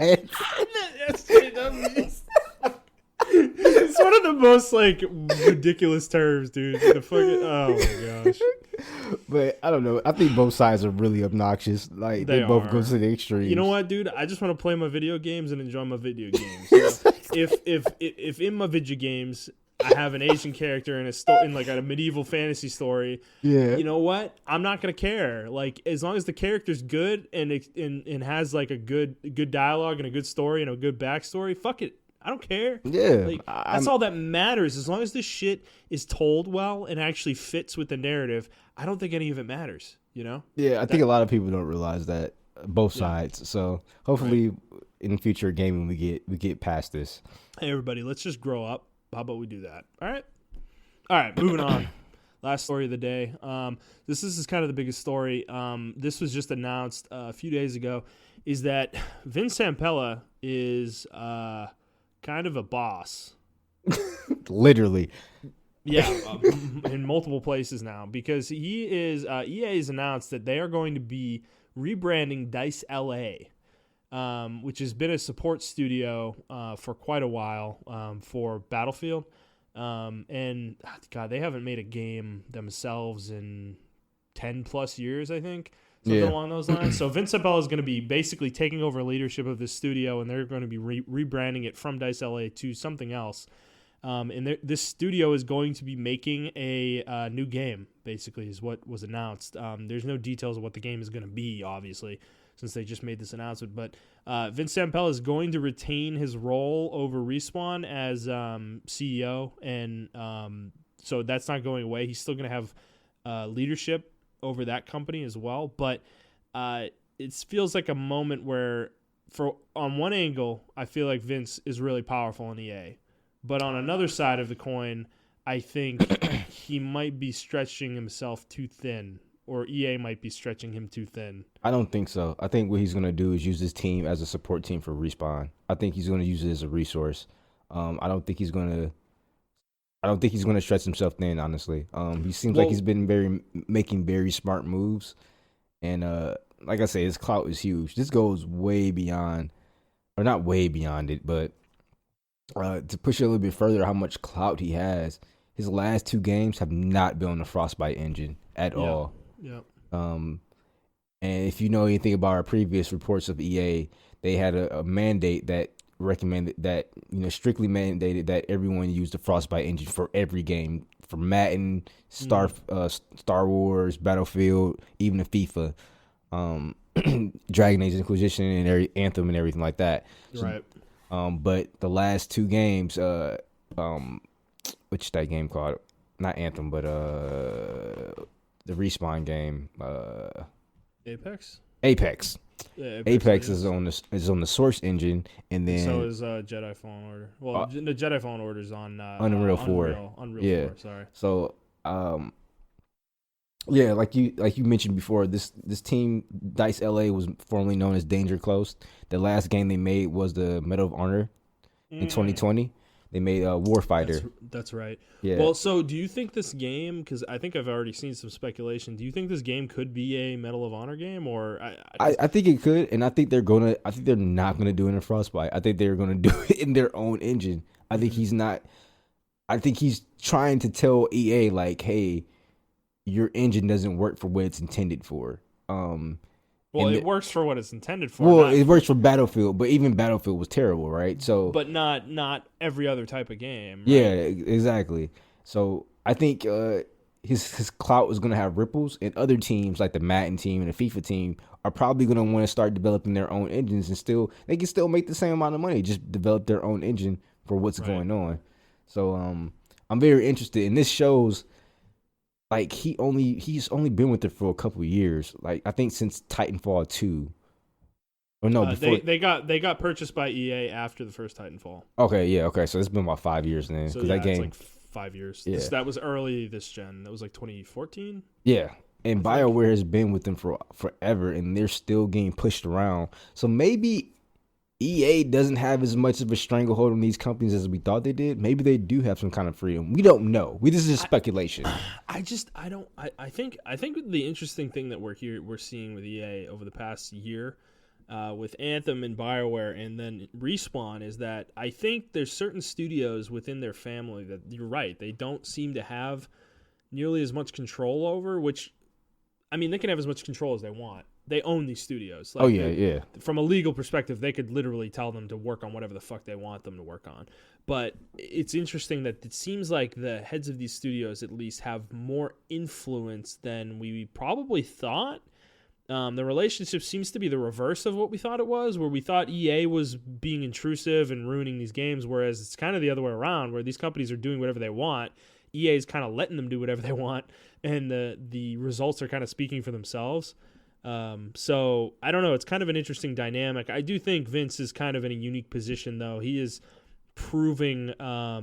SGWs. It's one of the most like ridiculous terms, dude. The fucking oh my gosh. But I don't know. I think both sides are really obnoxious. Like they both go to the extreme. You know what, dude? I just want to play my video games and enjoy my video games. You know? if in my video games I have an Asian character in like a medieval fantasy story, yeah, you know what? I'm not gonna care. Like as long as the character's good and has like a good dialogue and a good story and a good backstory, fuck it. I don't care. Yeah. Like, that's all that matters. As long as this shit is told well and actually fits with the narrative, I don't think any of it matters, you know? Yeah, I think a lot of people don't realize that, both sides. So hopefully in future gaming we get past this. Hey, everybody, let's just grow up. How about we do that? All right, moving on. Last story of the day. This is kind of the biggest story. This was just announced a few days ago, is that Vince Zampella is... kind of a boss. Literally. Yeah, in multiple places now, because he is EA has announced that they are going to be rebranding DICE LA, which has been a support studio for quite a while for Battlefield. And God, they haven't made a game themselves in 10 plus years, I think. Something along those lines. So Vince Zampella is going to be basically taking over leadership of this studio, and they're going to be rebranding it from DICE LA to something else. And this studio is going to be making a new game, basically, is what was announced. There's no details of what the game is going to be, obviously, since they just made this announcement. But Vince Zampella is going to retain his role over Respawn as CEO, and so that's not going away. He's still going to have leadership over that company as well, but it feels like a moment where, on one angle, I feel like Vince is really powerful in EA, but on another side of the coin, I think he might be stretching himself too thin, or EA might be stretching him too thin? I don't think so. I think what he's gonna do is use his team as a support team for Respawn. I think he's gonna use it as a resource. I don't think he's gonna. I don't think he's gonna stretch himself thin. Honestly, he seems like he's been making very smart moves, and like I say, his clout is huge. This goes way beyond, or not way beyond it, but to push it a little bit further, how much clout he has. His last 2 games have not been on the Frostbite engine at all. Yep. And if you know anything about our previous reports of EA, they had a mandate that recommended that, strictly mandated that everyone use the Frostbite engine for every game, for Madden, Star Wars, Battlefield, even the FIFA, Dragon Age Inquisition, and Anthem and everything like that. Right. But the last 2 games, which that game called? Not Anthem, but the Respawn game. Apex. Yeah, Apex is on the Source engine, and then so is Jedi Fallen Order. Well, the Jedi Fallen Order is on Unreal 4. Unreal 4. Sorry. So, yeah, like you mentioned before, this team Dice LA was formerly known as Danger Close. The last game they made was the Medal of Honor in 2020. They made Warfighter. That's right. Yeah. Well, so do you think this game? Because I think I've already seen some speculation. Do you think this game could be a Medal of Honor game, or I think it could, and I think they're not gonna do it in Frostbite. I think they're gonna do it in their own engine. I think he's not. I think he's trying to tell EA like, hey, your engine doesn't work for what it's intended for. Well, it works for what it's intended for. Well, it works for Battlefield, but even Battlefield was terrible, right? So, but not every other type of game. Right? Yeah, exactly. So I think his clout is going to have ripples, and other teams like the Madden team and the FIFA team are probably going to want to start developing their own engines, and they can still make the same amount of money, just develop their own engine for what's going on. So I'm very interested, and this shows. Like he's only been with it for a couple of years. Like I think since Titanfall 2. Or no, before they got purchased by EA after the first Titanfall. Okay, yeah, okay. So it's been about 5 years then. So that game, it's like 5 years. Yeah. That was early this gen. That was like 2014. Yeah. And BioWare has been with them for forever, and they're still getting pushed around. So maybe EA doesn't have as much of a stranglehold on these companies as we thought they did. Maybe they do have some kind of freedom. We don't know. This is speculation. I think the interesting thing that we're seeing with EA over the past year, with Anthem and BioWare and then Respawn, is that I think there's certain studios within their family that you're right, they don't seem to have nearly as much control over, which, I mean, they can have as much control as they want. They own these studios. Like yeah. From a legal perspective, they could literally tell them to work on whatever the fuck they want them to work on. But it's interesting that it seems like the heads of these studios at least have more influence than we probably thought. The relationship seems to be the reverse of what we thought it was, where we thought EA was being intrusive and ruining these games, whereas it's kind of the other way around, where these companies are doing whatever they want. EA is kind of letting them do whatever they want, and the results are kind of speaking for themselves. So I don't know. It's kind of an interesting dynamic. I do think Vince is kind of in a unique position, though. He is proving, I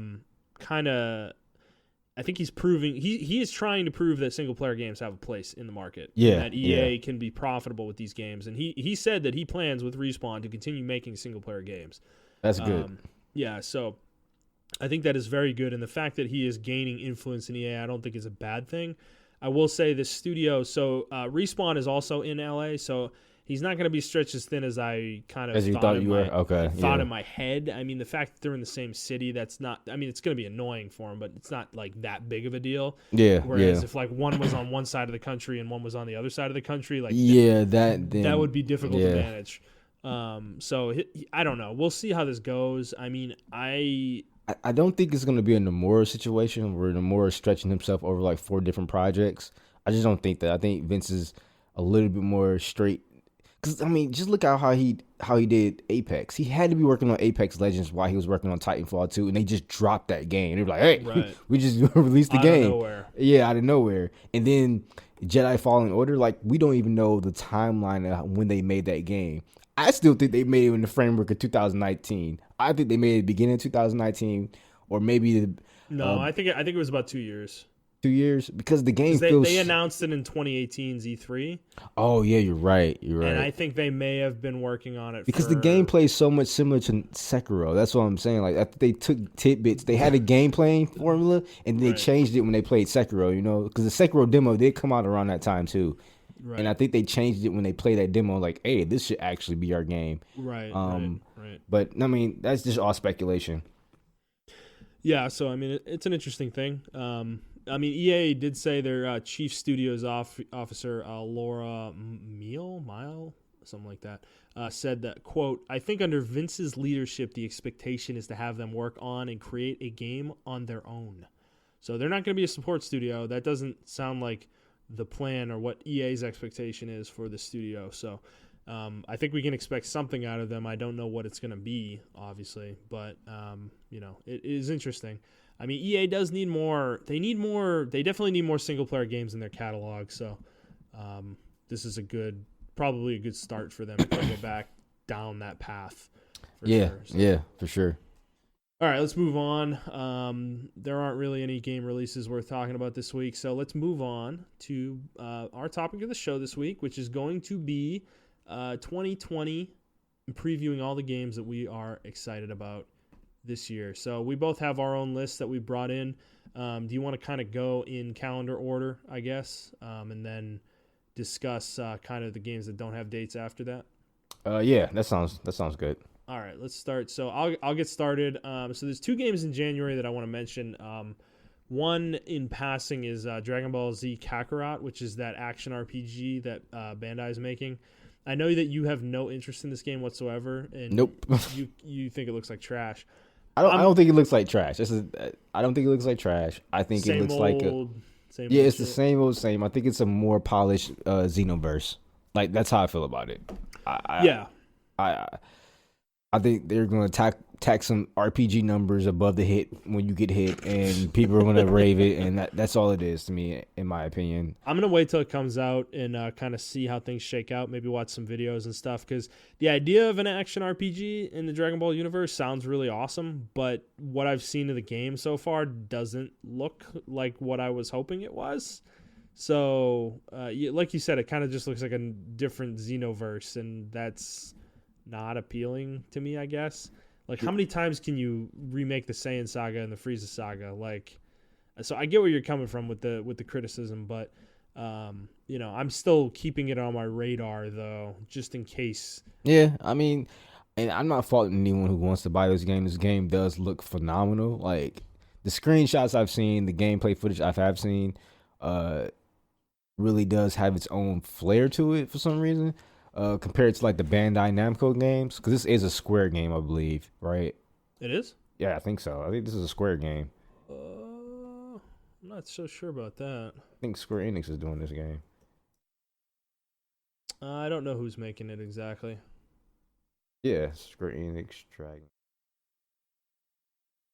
think he's proving he is trying to prove that single player games have a place in the market. Yeah, that EA can be profitable with these games, and he said that he plans with Respawn to continue making single player games. That's good. Yeah, so I think that is very good, and the fact that he is gaining influence in EA, I don't think is a bad thing. I will say the studio, so Respawn is also in LA, so he's not going to be stretched as thin as I kind of as you thought you were. Okay, thought in my head. I mean, the fact that they're in the same city, that's not. I mean, it's going to be annoying for him, but it's not like that big of a deal. Yeah. Whereas if like one was on one side of the country and one was on the other side of the country, like that would be difficult to manage. So I don't know. We'll see how this goes. I mean, I don't think it's going to be a Nomura situation where Nomura is stretching himself over like 4 different projects. I just don't think that. I think Vince is a little bit more straight. Because, I mean, just look at how he did Apex. He had to be working on Apex Legends while he was working on Titanfall 2, and they just dropped that game. They were like, hey, we just released the game. Out of nowhere. Yeah, out of nowhere. And then Jedi Fallen Order, like, we don't even know the timeline of when they made that game. I still think they made it in the framework of 2019. I think they made it beginning of 2019, or maybe I think it was about 2 years. 2 years because the game They, feels. they announced it in 2018's E3. Oh yeah, you're right. You're right. And I think they may have been working on it because the gameplay is so much similar to Sekiro. That's what I'm saying. Like after they took tidbits, they had a gameplay formula, and they changed it when they played Sekiro. You know, because the Sekiro demo did come out around that time too. Right. And I think they changed it when they played that demo. Like, hey, this should actually be our game. Right. Right. But I mean, that's just all speculation. Yeah. So I mean, it's an interesting thing. I mean, EA did say their chief studios officer, Laura Mile, something like that, said that, quote, I think under Vince's leadership, the expectation is to have them work on and create a game on their own. So they're not going to be a support studio. That doesn't sound like the plan or what EA's expectation is for the studio. So I think we can expect something out of them. I don't know what it's going to be, obviously, but, it is interesting. I mean, EA does need more. They definitely need more single-player games in their catalog. So this is probably a good start for them to go back down that path. For sure. All right, let's move on. There aren't really any game releases worth talking about this week, so let's move on to our topic of the show this week, which is going to be 2020, and previewing all the games that we are excited about this year. So we both have our own lists that we brought in. Do you want to kind of go in calendar order, I guess, and then discuss kind of the games that don't have dates after that? Yeah, that sounds good. All right, let's start. So I'll get started. So there's 2 games in January that I want to mention. One in passing is Dragon Ball Z Kakarot, which is that action RPG that Bandai is making. I know that you have no interest in this game whatsoever, and nope. you think it looks like trash. I don't think it looks like trash. I don't think it looks like trash. I think it looks like it's the same old same. I think it's a more polished Xenoverse. Like that's how I feel about it. I think they're going to tack some RPG numbers above the hit when you get hit, and people are going to rave it, and that's all it is to me, in my opinion. I'm going to wait till it comes out and kind of see how things shake out, maybe watch some videos and stuff, because the idea of an action RPG in the Dragon Ball universe sounds really awesome, but what I've seen of the game so far doesn't look like what I was hoping it was. So, like you said, it kind of just looks like a different Xenoverse, and that's not appealing to me, I guess. Like, how many times can you remake the Saiyan saga and the Frieza saga? Like, so I get where you're coming from with the criticism, but I'm still keeping it on my radar though, just in case. Yeah, I mean, and I'm not faulting anyone who wants to buy this game. This game does look phenomenal. Like the screenshots I've seen, the gameplay footage I have seen, really does have its own flair to it for some reason. Compared to like the Bandai Namco games, because this is a Square game, I believe, right? It is? Yeah, I think so. I think this is a Square game. I'm not so sure about that. I think Square Enix is doing this game. I don't know who's making it exactly. Yeah, Square Enix Dragon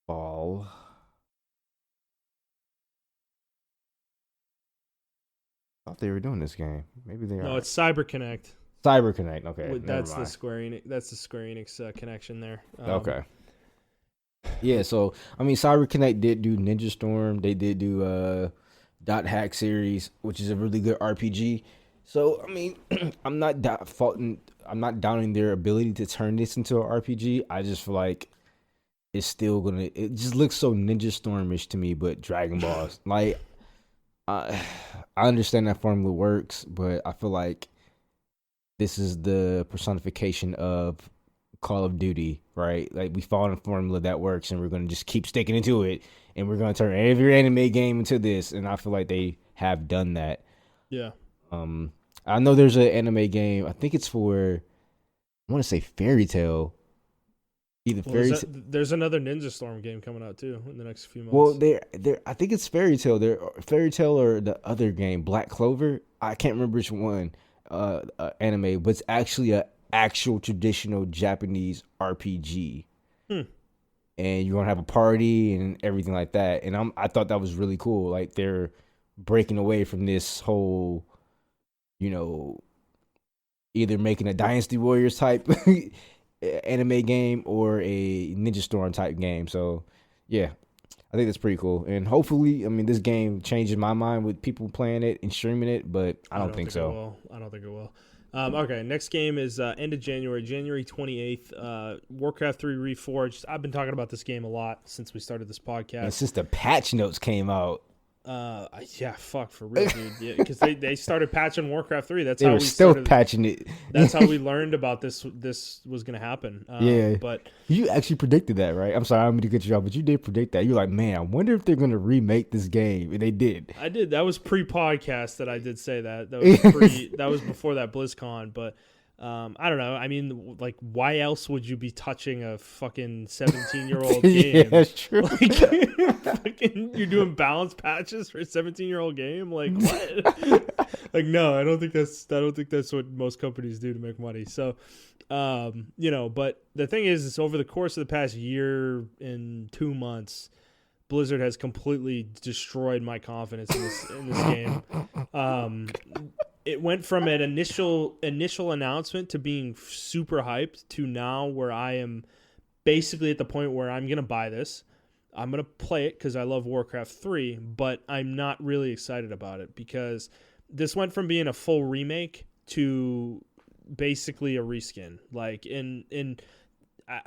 Ball. I thought they were doing this game. Maybe they are. No, it's CyberConnect. CyberConnect. Okay, that's the Square Enix. That's the Square Enix connection there. Okay. Yeah, so I mean, CyberConnect did do Ninja Storm. They did do Dot Hack series, which is a really good RPG. So I mean, I'm not doubting their ability to turn this into an RPG. I just feel like it's still gonna. It just looks so Ninja Stormish to me, but Dragon Balls. Like, I understand that formula works, but I feel like this is the personification of Call of Duty, right? Like we found a formula that works, and we're gonna just keep sticking into it, and we're gonna turn every anime game into this. And I feel like they have done that. Yeah. I know there's an anime game. I think it's for, I want to say Fairy Tail. There's another Ninja Storm game coming out too in the next few months. Well, I think it's Fairy Tail. Fairy Tail or the other game, Black Clover. I can't remember which one. Anime, but it's actually a actual traditional Japanese RPG. And you're gonna have a party and everything like that. And I thought that was really cool. Like they're breaking away from this whole, either making a Dynasty Warriors type anime game or a Ninja Storm type game. So yeah, I think that's pretty cool. And hopefully, I mean, this game changes my mind with people playing it and streaming it, but I don't think so. I don't think it will. Okay, next game is end of January 28th. Warcraft 3 Reforged. I've been talking about this game a lot since we started this podcast. And since the patch notes came out. Fuck, for real, dude. Yeah, because they started patching Warcraft 3. That's they how were we still started, patching it. That's how we learned about this was going to happen. But you actually predicted that, right? I'm sorry, I'm going to get you off, but you did predict that. You're like, man, I wonder if they're going to remake this game, and they did. I did. That was pre-podcast that I did say that. That was that was before that BlizzCon, but I don't know. I mean, like, why else would you be touching a fucking 17-year-old game? Yeah, that's true. You're doing balance patches for a 17-year-old game? Like, what? Like, no, I don't think that's what most companies do to make money. So, but the thing is over the course of the past year and 2 months, Blizzard has completely destroyed my confidence in this game. It went from an initial announcement to being super hyped to now where I am basically at the point where I'm going to buy this. I'm going to play it because I love Warcraft 3, but I'm not really excited about it because this went from being a full remake to basically a reskin. Like,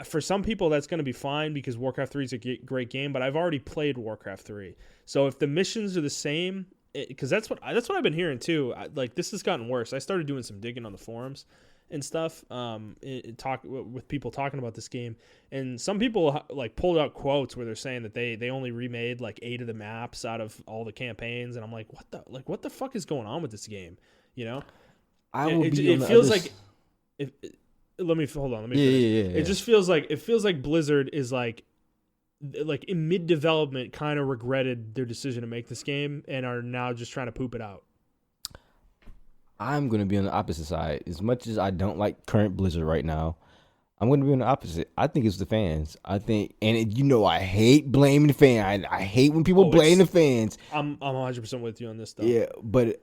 for some people, that's going to be fine because Warcraft 3 is a great game, but I've already played Warcraft 3. So if the missions are the same, because that's what I've been hearing too. Like, this has gotten worse. I started doing some digging on the forums and stuff, talk with people talking about this game, and some people like pulled out quotes where they're saying that they only remade like 8 of the maps out of all the campaigns, and I'm like, what the fuck is going on with this game? You know, it feels like if. Let me hold on. Let me finish. Yeah. It just feels like Blizzard is like in mid development, kind of regretted their decision to make this game and are now just trying to poop it out. I'm going to be on the opposite side. As much as I don't like current Blizzard right now, I'm going to be on the opposite. I think it's the fans. I hate blaming the fan. I hate when people blame the fans. I'm 100% with you on this stuff. Yeah, but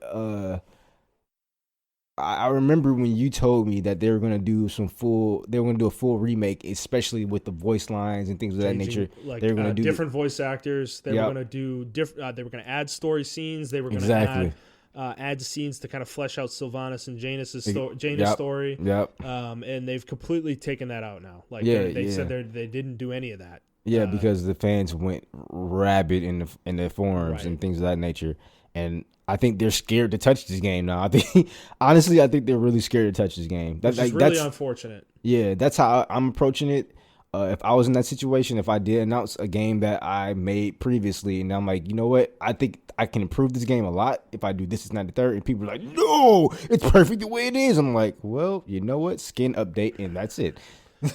I remember when you told me that they were going to do a full remake, especially with the voice lines and things of that nature. Like, they were going to do different voice actors. They were going to do different. They were going to add story scenes. They were going to add scenes to kind of flesh out Sylvanas and Jaina's story. Yep. And they've completely taken that out now. Like, they said they didn't do any of that. Yeah, because the fans went rabid in the forums and things of that nature. And I think they're scared to touch this game now. I think they're really scared to touch this game. That's really unfortunate. Yeah, that's how I'm approaching it. If I was in that situation, if I did announce a game that I made previously, and I'm like, you know what, I think I can improve this game a lot if I do this is not the third, and people are like, no, it's perfect the way it is. I'm like, well, you know what, skin update, and that's it.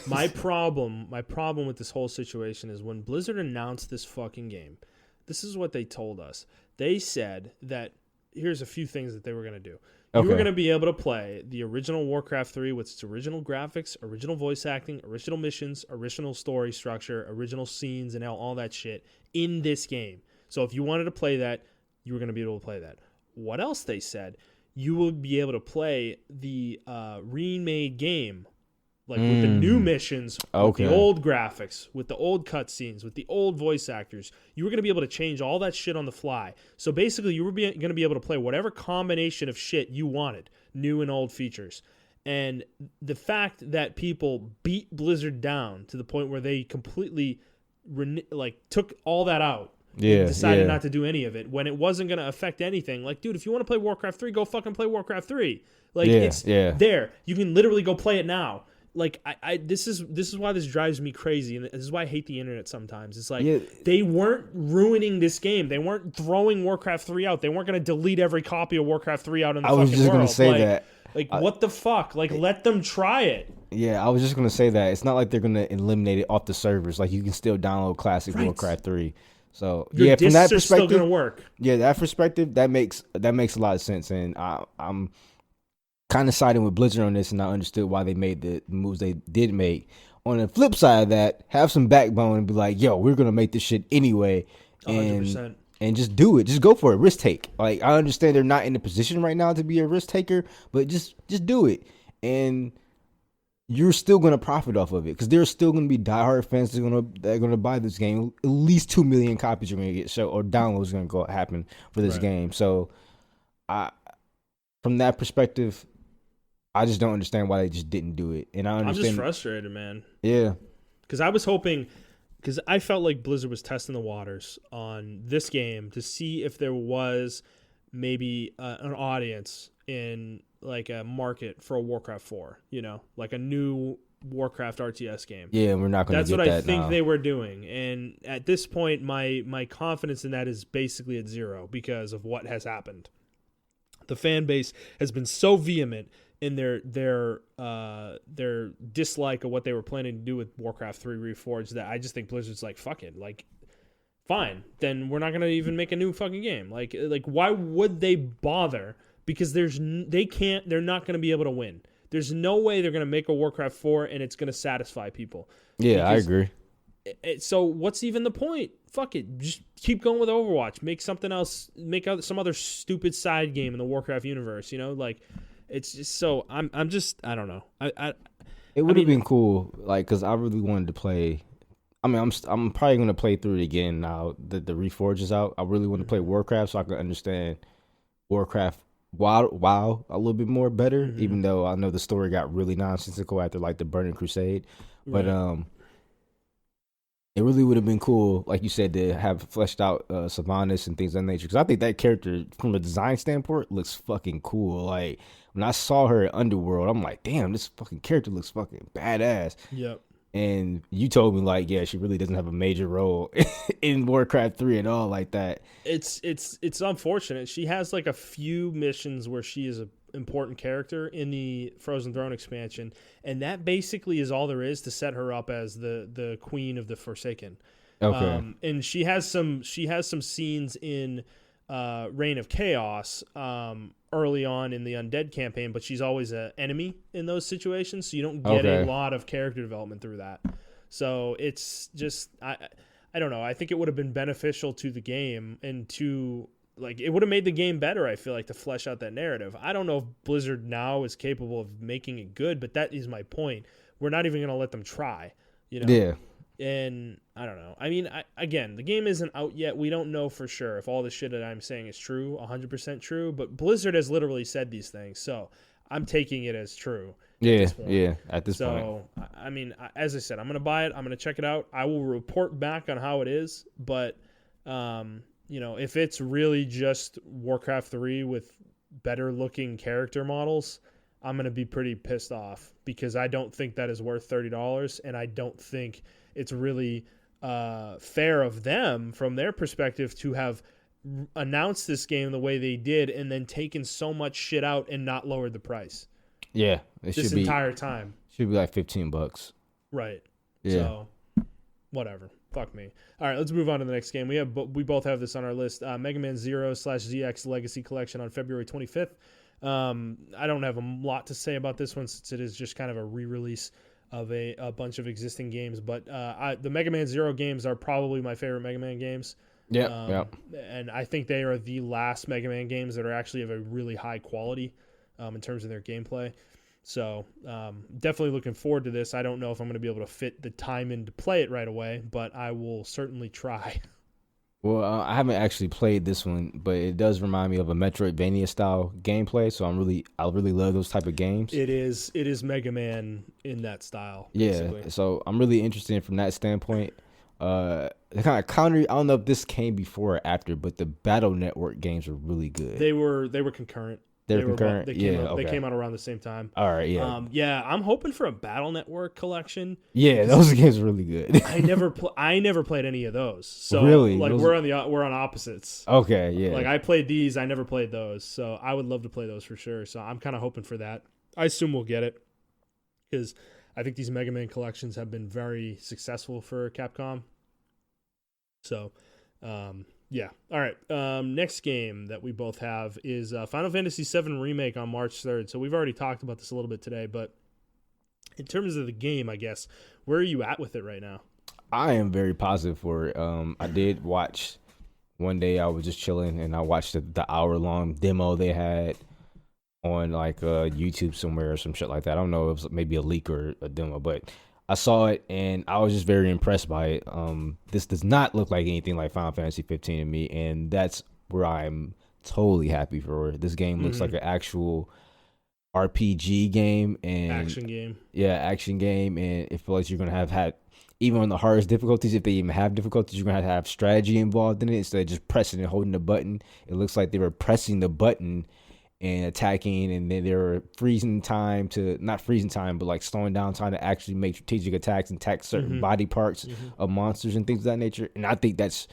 My problem with this whole situation is when Blizzard announced this fucking game, this is what they told us. They said that here's a few things that they were going to do. You were going to be able to play the original Warcraft 3 with its original graphics, original voice acting, original missions, original story structure, original scenes, and all that shit in this game. So if you wanted to play that, you were going to be able to play that. What else they said? You will be able to play the remade game, like with the new missions, with the old graphics, with the old cutscenes, with the old voice actors. You were going to be able to change all that shit on the fly. So basically, you were going to be able to play whatever combination of shit you wanted, new and old features. And the fact that people beat Blizzard down to the point where they completely took all that out. Decided not to do any of it when it wasn't going to affect anything. Like, dude, if you want to play Warcraft 3, go fucking play Warcraft 3. Like, it's there. You can literally go play it now. Like, this is why this drives me crazy, and this is why I hate the internet sometimes. It's like, they weren't ruining this game. They weren't throwing Warcraft 3 out. They weren't going to delete every copy of Warcraft 3 out in the fucking world. I was just going to say that. Like, what the fuck? Like, let them try it. Yeah, I was just going to say that. It's not like they're going to eliminate it off the servers. Like, you can still download classic Warcraft 3. So your from that perspective, still going to work. Yeah, that perspective, that makes a lot of sense, and I'm kind of siding with Blizzard on this, and I understood why they made the moves they did make. On the flip side of that, have some backbone and be like, yo, we're gonna make this shit anyway, and 100%. And just do it. Just go for it. Risk take. Like, I understand they're not in the position right now to be a risk taker, but just do it. And you're still going to profit off of it because there's still going to be diehard fans that are going to buy this game. At least 2 million copies are going to get sold, or downloads going to happen for this game. So, from that perspective, I just don't understand why they just didn't do it. And I'm just frustrated, man. Yeah, because I was hoping, because I felt like Blizzard was testing the waters on this game to see if there was maybe an audience in like a market for a Warcraft 4, like a new Warcraft RTS game. Yeah, we're not going to get that. That's what I think now. they were doing. And at this point, my confidence in that is basically at zero because of what has happened. The fan base has been so vehement in their dislike of what they were planning to do with Warcraft 3 Reforged that I just think Blizzard's like, fuck it, like, fine, then we're not gonna even make a new fucking game. Like why would they bother? Because they're not gonna be able to win. There's no way they're gonna make a Warcraft 4 and it's gonna satisfy people. Yeah, I agree. So what's even the point? Fuck it, just keep going with Overwatch. Make something else. Make some other stupid side game in the Warcraft universe. Like it's just so. I don't know. It would have been cool, like, because I really wanted to play. I mean, I'm probably gonna play through it again now that the Reforged is out. I really want to play Warcraft so I can understand Warcraft WoW a little bit more better. Even though I know the story got really nonsensical after like the Burning Crusade, but it really would have been cool, like you said, to have fleshed out Sylvanas and things of that nature. Because I think that character, from a design standpoint, looks fucking cool. Like, when I saw her in Underworld, I'm like, damn, this fucking character looks fucking badass. Yep. And you told me, like, yeah, she really doesn't have a major role in Warcraft 3 at all like that. It's unfortunate. She has, like, a few missions where she is an important character in the Frozen Throne expansion, and that basically is all there is to set her up as the queen of the Forsaken. Okay. And she has some scenes in Reign of Chaos early on in the Undead campaign, but she's always an enemy in those situations, so you don't get a lot of character development through that. So it's just I don't know. I think it would have been beneficial to the game and to, like, it would have made the game better, I feel like, to flesh out that narrative. I don't know if Blizzard now is capable of making it good, but that is my point. We're not even going to let them try, Yeah. And I don't know. I mean, again, the game isn't out yet. We don't know for sure if all the shit that I'm saying is true, 100% true, but Blizzard has literally said these things, so I'm taking it as true. Yeah, at this point. So, I mean, as I said, I'm going to buy it. I'm going to check it out. I will report back on how it is, but if it's really just Warcraft 3 with better looking character models, I'm going to be pretty pissed off because I don't think that is worth $30, and I don't think it's really fair of them from their perspective to have announced this game the way they did and then taken so much shit out and not lowered the price. Yeah, this entire time. Should be like $15. Right. Yeah. So, whatever. Fuck me. All right, let's move on to the next game. We both have this on our list. Mega Man Zero/ZX Legacy Collection on February 25th. I don't have a lot to say about this one since it is just kind of a re-release of a bunch of existing games. But the Mega Man Zero games are probably my favorite Mega Man games. Yeah. And I think they are the last Mega Man games that are actually of a really high quality in terms of their gameplay. So definitely looking forward to this. I don't know if I'm going to be able to fit the time in to play it right away, but I will certainly try. Well, I haven't actually played this one, but it does remind me of a Metroidvania style gameplay. So I really love those type of games. It is Mega Man in that style. Yeah, basically. So I'm really interested from that standpoint. The kind of counter. I don't know if this came before or after, but the Battle Network games were really good. They were concurrent. They concurrent. They came out around the same time. All right, yeah. Yeah, I'm hoping for a Battle Network collection. Yeah, those games are really good. I never played any of those. So really, like we're on opposites. Okay, yeah. Like I played these, I never played those. So I would love to play those for sure. So I'm kind of hoping for that. I assume we'll get it because I think these Mega Man collections have been very successful for Capcom. So, yeah. All right. Next game that we both have is Final Fantasy VII Remake on March 3rd. So we've already talked about this a little bit today, but in terms of the game, I guess, where are you at with it right now? I am very positive for it. I did watch one day. I was just chilling and I watched the hour-long demo they had. on like YouTube somewhere or some shit like that. I don't know if it was maybe a leak or a demo, but I saw it and I was just very impressed by it. This does not look like anything like Final Fantasy 15 to me, and that's where I'm totally happy for it. This game looks like an actual RPG game and action game. Yeah, action game, and it feels like you're gonna have had even on the hardest difficulties, if they even have difficulties, you're gonna have strategy involved in it instead of just pressing and holding the button. It looks like they were pressing the button and attacking, and then they were freezing time to not freezing time, but like slowing down time to actually make strategic attacks and attack certain body parts of monsters and things of that nature. And I think that's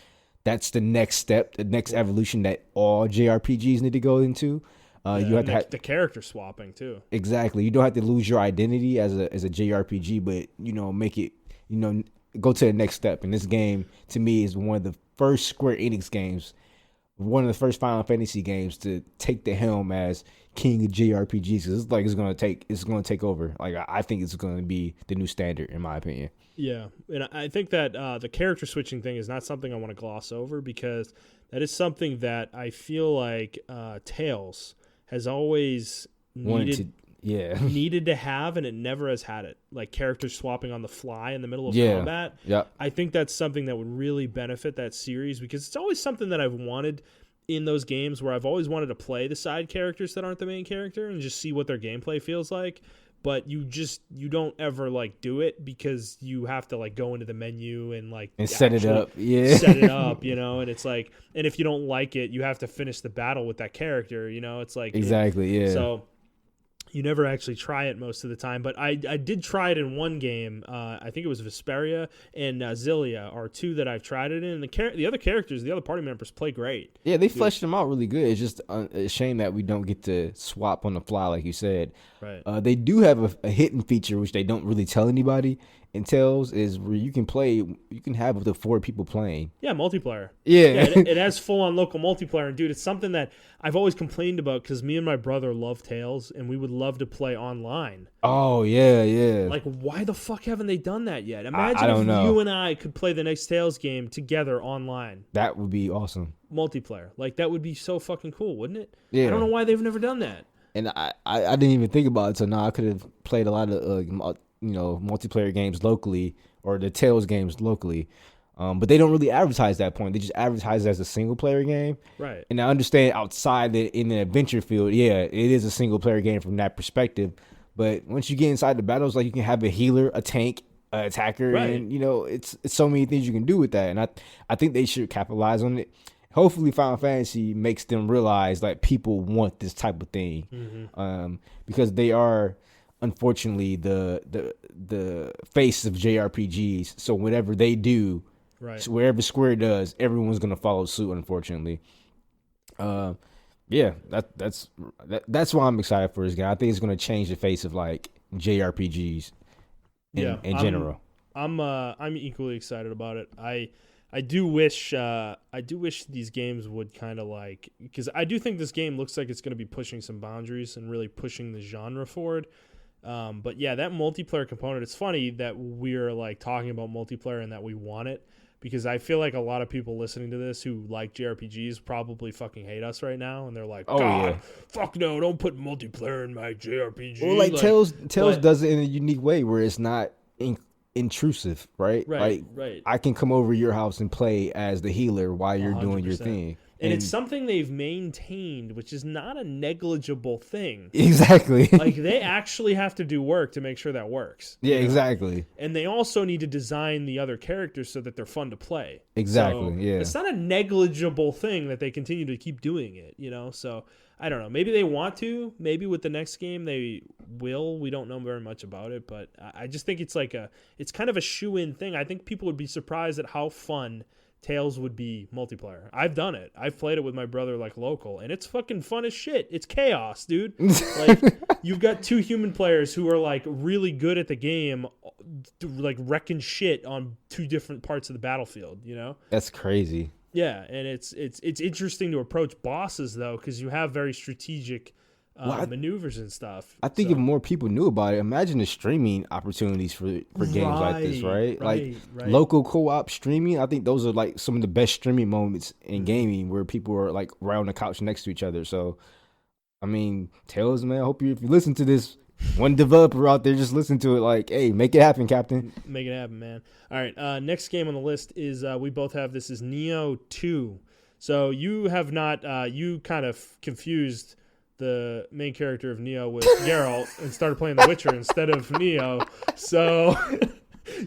the next step, the next evolution that all JRPGs need to go into. You have to have the character swapping too. Exactly. You don't have to lose your identity as a JRPG, but make it go to the next step. And this game to me is one of the first Square Enix games, one of the first Final Fantasy games to take the helm as king of JRPGs. Cause it's like it's gonna take over. Like I think it's gonna be the new standard in my opinion. Yeah, and I think that the character switching thing is not something I want to gloss over, because that is something that I feel like Tales has always needed to have, and it never has had it. Like characters swapping on the fly in the middle of combat. Yeah. I think that's something that would really benefit that series, because it's always something that I've wanted in those games, where I've always wanted to play the side characters that aren't the main character and just see what their gameplay feels like. But you don't ever like do it, because you have to like go into the menu and like set it up. Set it up, and it's like, and if you don't like it, you have to finish the battle with that character, it's like exactly. So you never actually try it most of the time, but I did try it in one game. I think it was Vesperia and Zillia are two that I've tried it in. And the other characters, the other party members play great. Yeah, they fleshed them out really good. It's just a shame that we don't get to swap on the fly, like you said. Right. They do have a hidden feature, which they don't really tell anybody. And Tales is where you can have up to 4 people playing. Yeah, multiplayer. Yeah, it has full-on local multiplayer. And, dude, it's something that I've always complained about, because me and my brother love Tales, and we would love to play online. Oh, yeah. Like, why the fuck haven't they done that yet? Imagine I don't if know. you and I could play the next Tales game together online. That would be awesome. Multiplayer. Like, that would be so fucking cool, wouldn't it? Yeah. I don't know why they've never done that. And I didn't even think about it, so now I could have played a lot of multiplayer games locally, or the Tales games locally, but they don't really advertise that point. They just advertise it as a single player game, right? And I understand outside in the adventure field, yeah, it is a single player game from that perspective. But once you get inside the battles, like you can have a healer, a tank, an attacker, right. And it's so many things you can do with that. And I think they should capitalize on it. Hopefully, Final Fantasy makes them realize like people want this type of thing, because they are, unfortunately, the face of JRPGs. So whatever they do, right, so wherever Square does, everyone's gonna follow suit, unfortunately. Yeah, that's why I'm excited for this game. I think it's gonna change the face of like JRPGs in general. I'm equally excited about it. I do wish these games would kind of like, because I do think this game looks like it's going to be pushing some boundaries and really pushing the genre forward. But yeah, that multiplayer component, it's funny that we're like talking about multiplayer and that we want it, because I feel like a lot of people listening to this who like JRPGs probably fucking hate us right now, and they're like, fuck no, don't put multiplayer in my JRPG. Well, like Tales does it in a unique way where it's not intrusive, right? Right. I can come over your house and play as the healer while you're 100%. Doing your thing. And it's something they've maintained, which is not a negligible thing. Exactly. Like, they actually have to do work to make sure that works. Yeah, exactly. And they also need to design the other characters so that they're fun to play. Exactly, so yeah. It's not a negligible thing that they continue to keep doing it, So, I don't know. Maybe they want to. Maybe with the next game they will. We don't know very much about it, but I just think it's it's kind of a shoe-in thing. I think people would be surprised at how fun Tales would be multiplayer. I've done it. I've played it with my brother like local, and it's fucking fun as shit. It's chaos, dude. Like, you've got 2 human players who are like really good at the game, like wrecking shit on 2 different parts of the battlefield, That's crazy. Yeah, and it's interesting to approach bosses though, because you have very strategic maneuvers and stuff. I think if more people knew about it, imagine the streaming opportunities for games like this, right? Like local co-op streaming. I think those are like some of the best streaming moments in gaming, where people are like around the couch next to each other. So I mean, Tails, man, I hope if you listen to this, one developer out there, just listen to it like, hey, make it happen, Captain. Make it happen, man. All right, next game on the list is we both have this is Neo 2. So you have not, you kind of confused the main character of Neo with Geralt and started playing The Witcher instead of Neo. So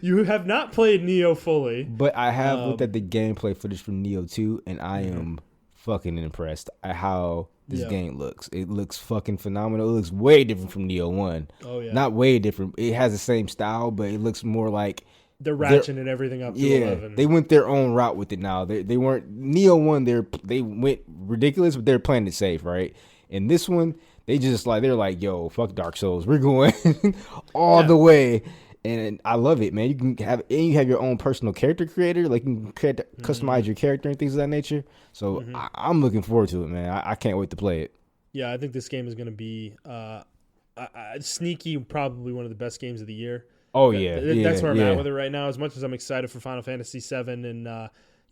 you have not played Neo fully. But I have looked at the gameplay footage from Neo 2, and I am fucking impressed at how this game looks. It looks fucking phenomenal. It looks way different from Neo 1. Oh, yeah. Not way different. It has the same style, but it looks more like... They're ratcheting everything up to 11. They went their own route with it now. They weren't... Neo 1, they went ridiculous, but they're playing it safe, right? And this one, they're like, yo, fuck Dark Souls. We're going all the way. And I love it, man. You have your own personal character creator. Like, you can customize your character and things of that nature. So I'm looking forward to it, man. I can't wait to play it. Yeah, I think this game is going to be sneaky, probably one of the best games of the year. Oh, yeah. That's where I'm at with it right now. As much as I'm excited for Final Fantasy VII and,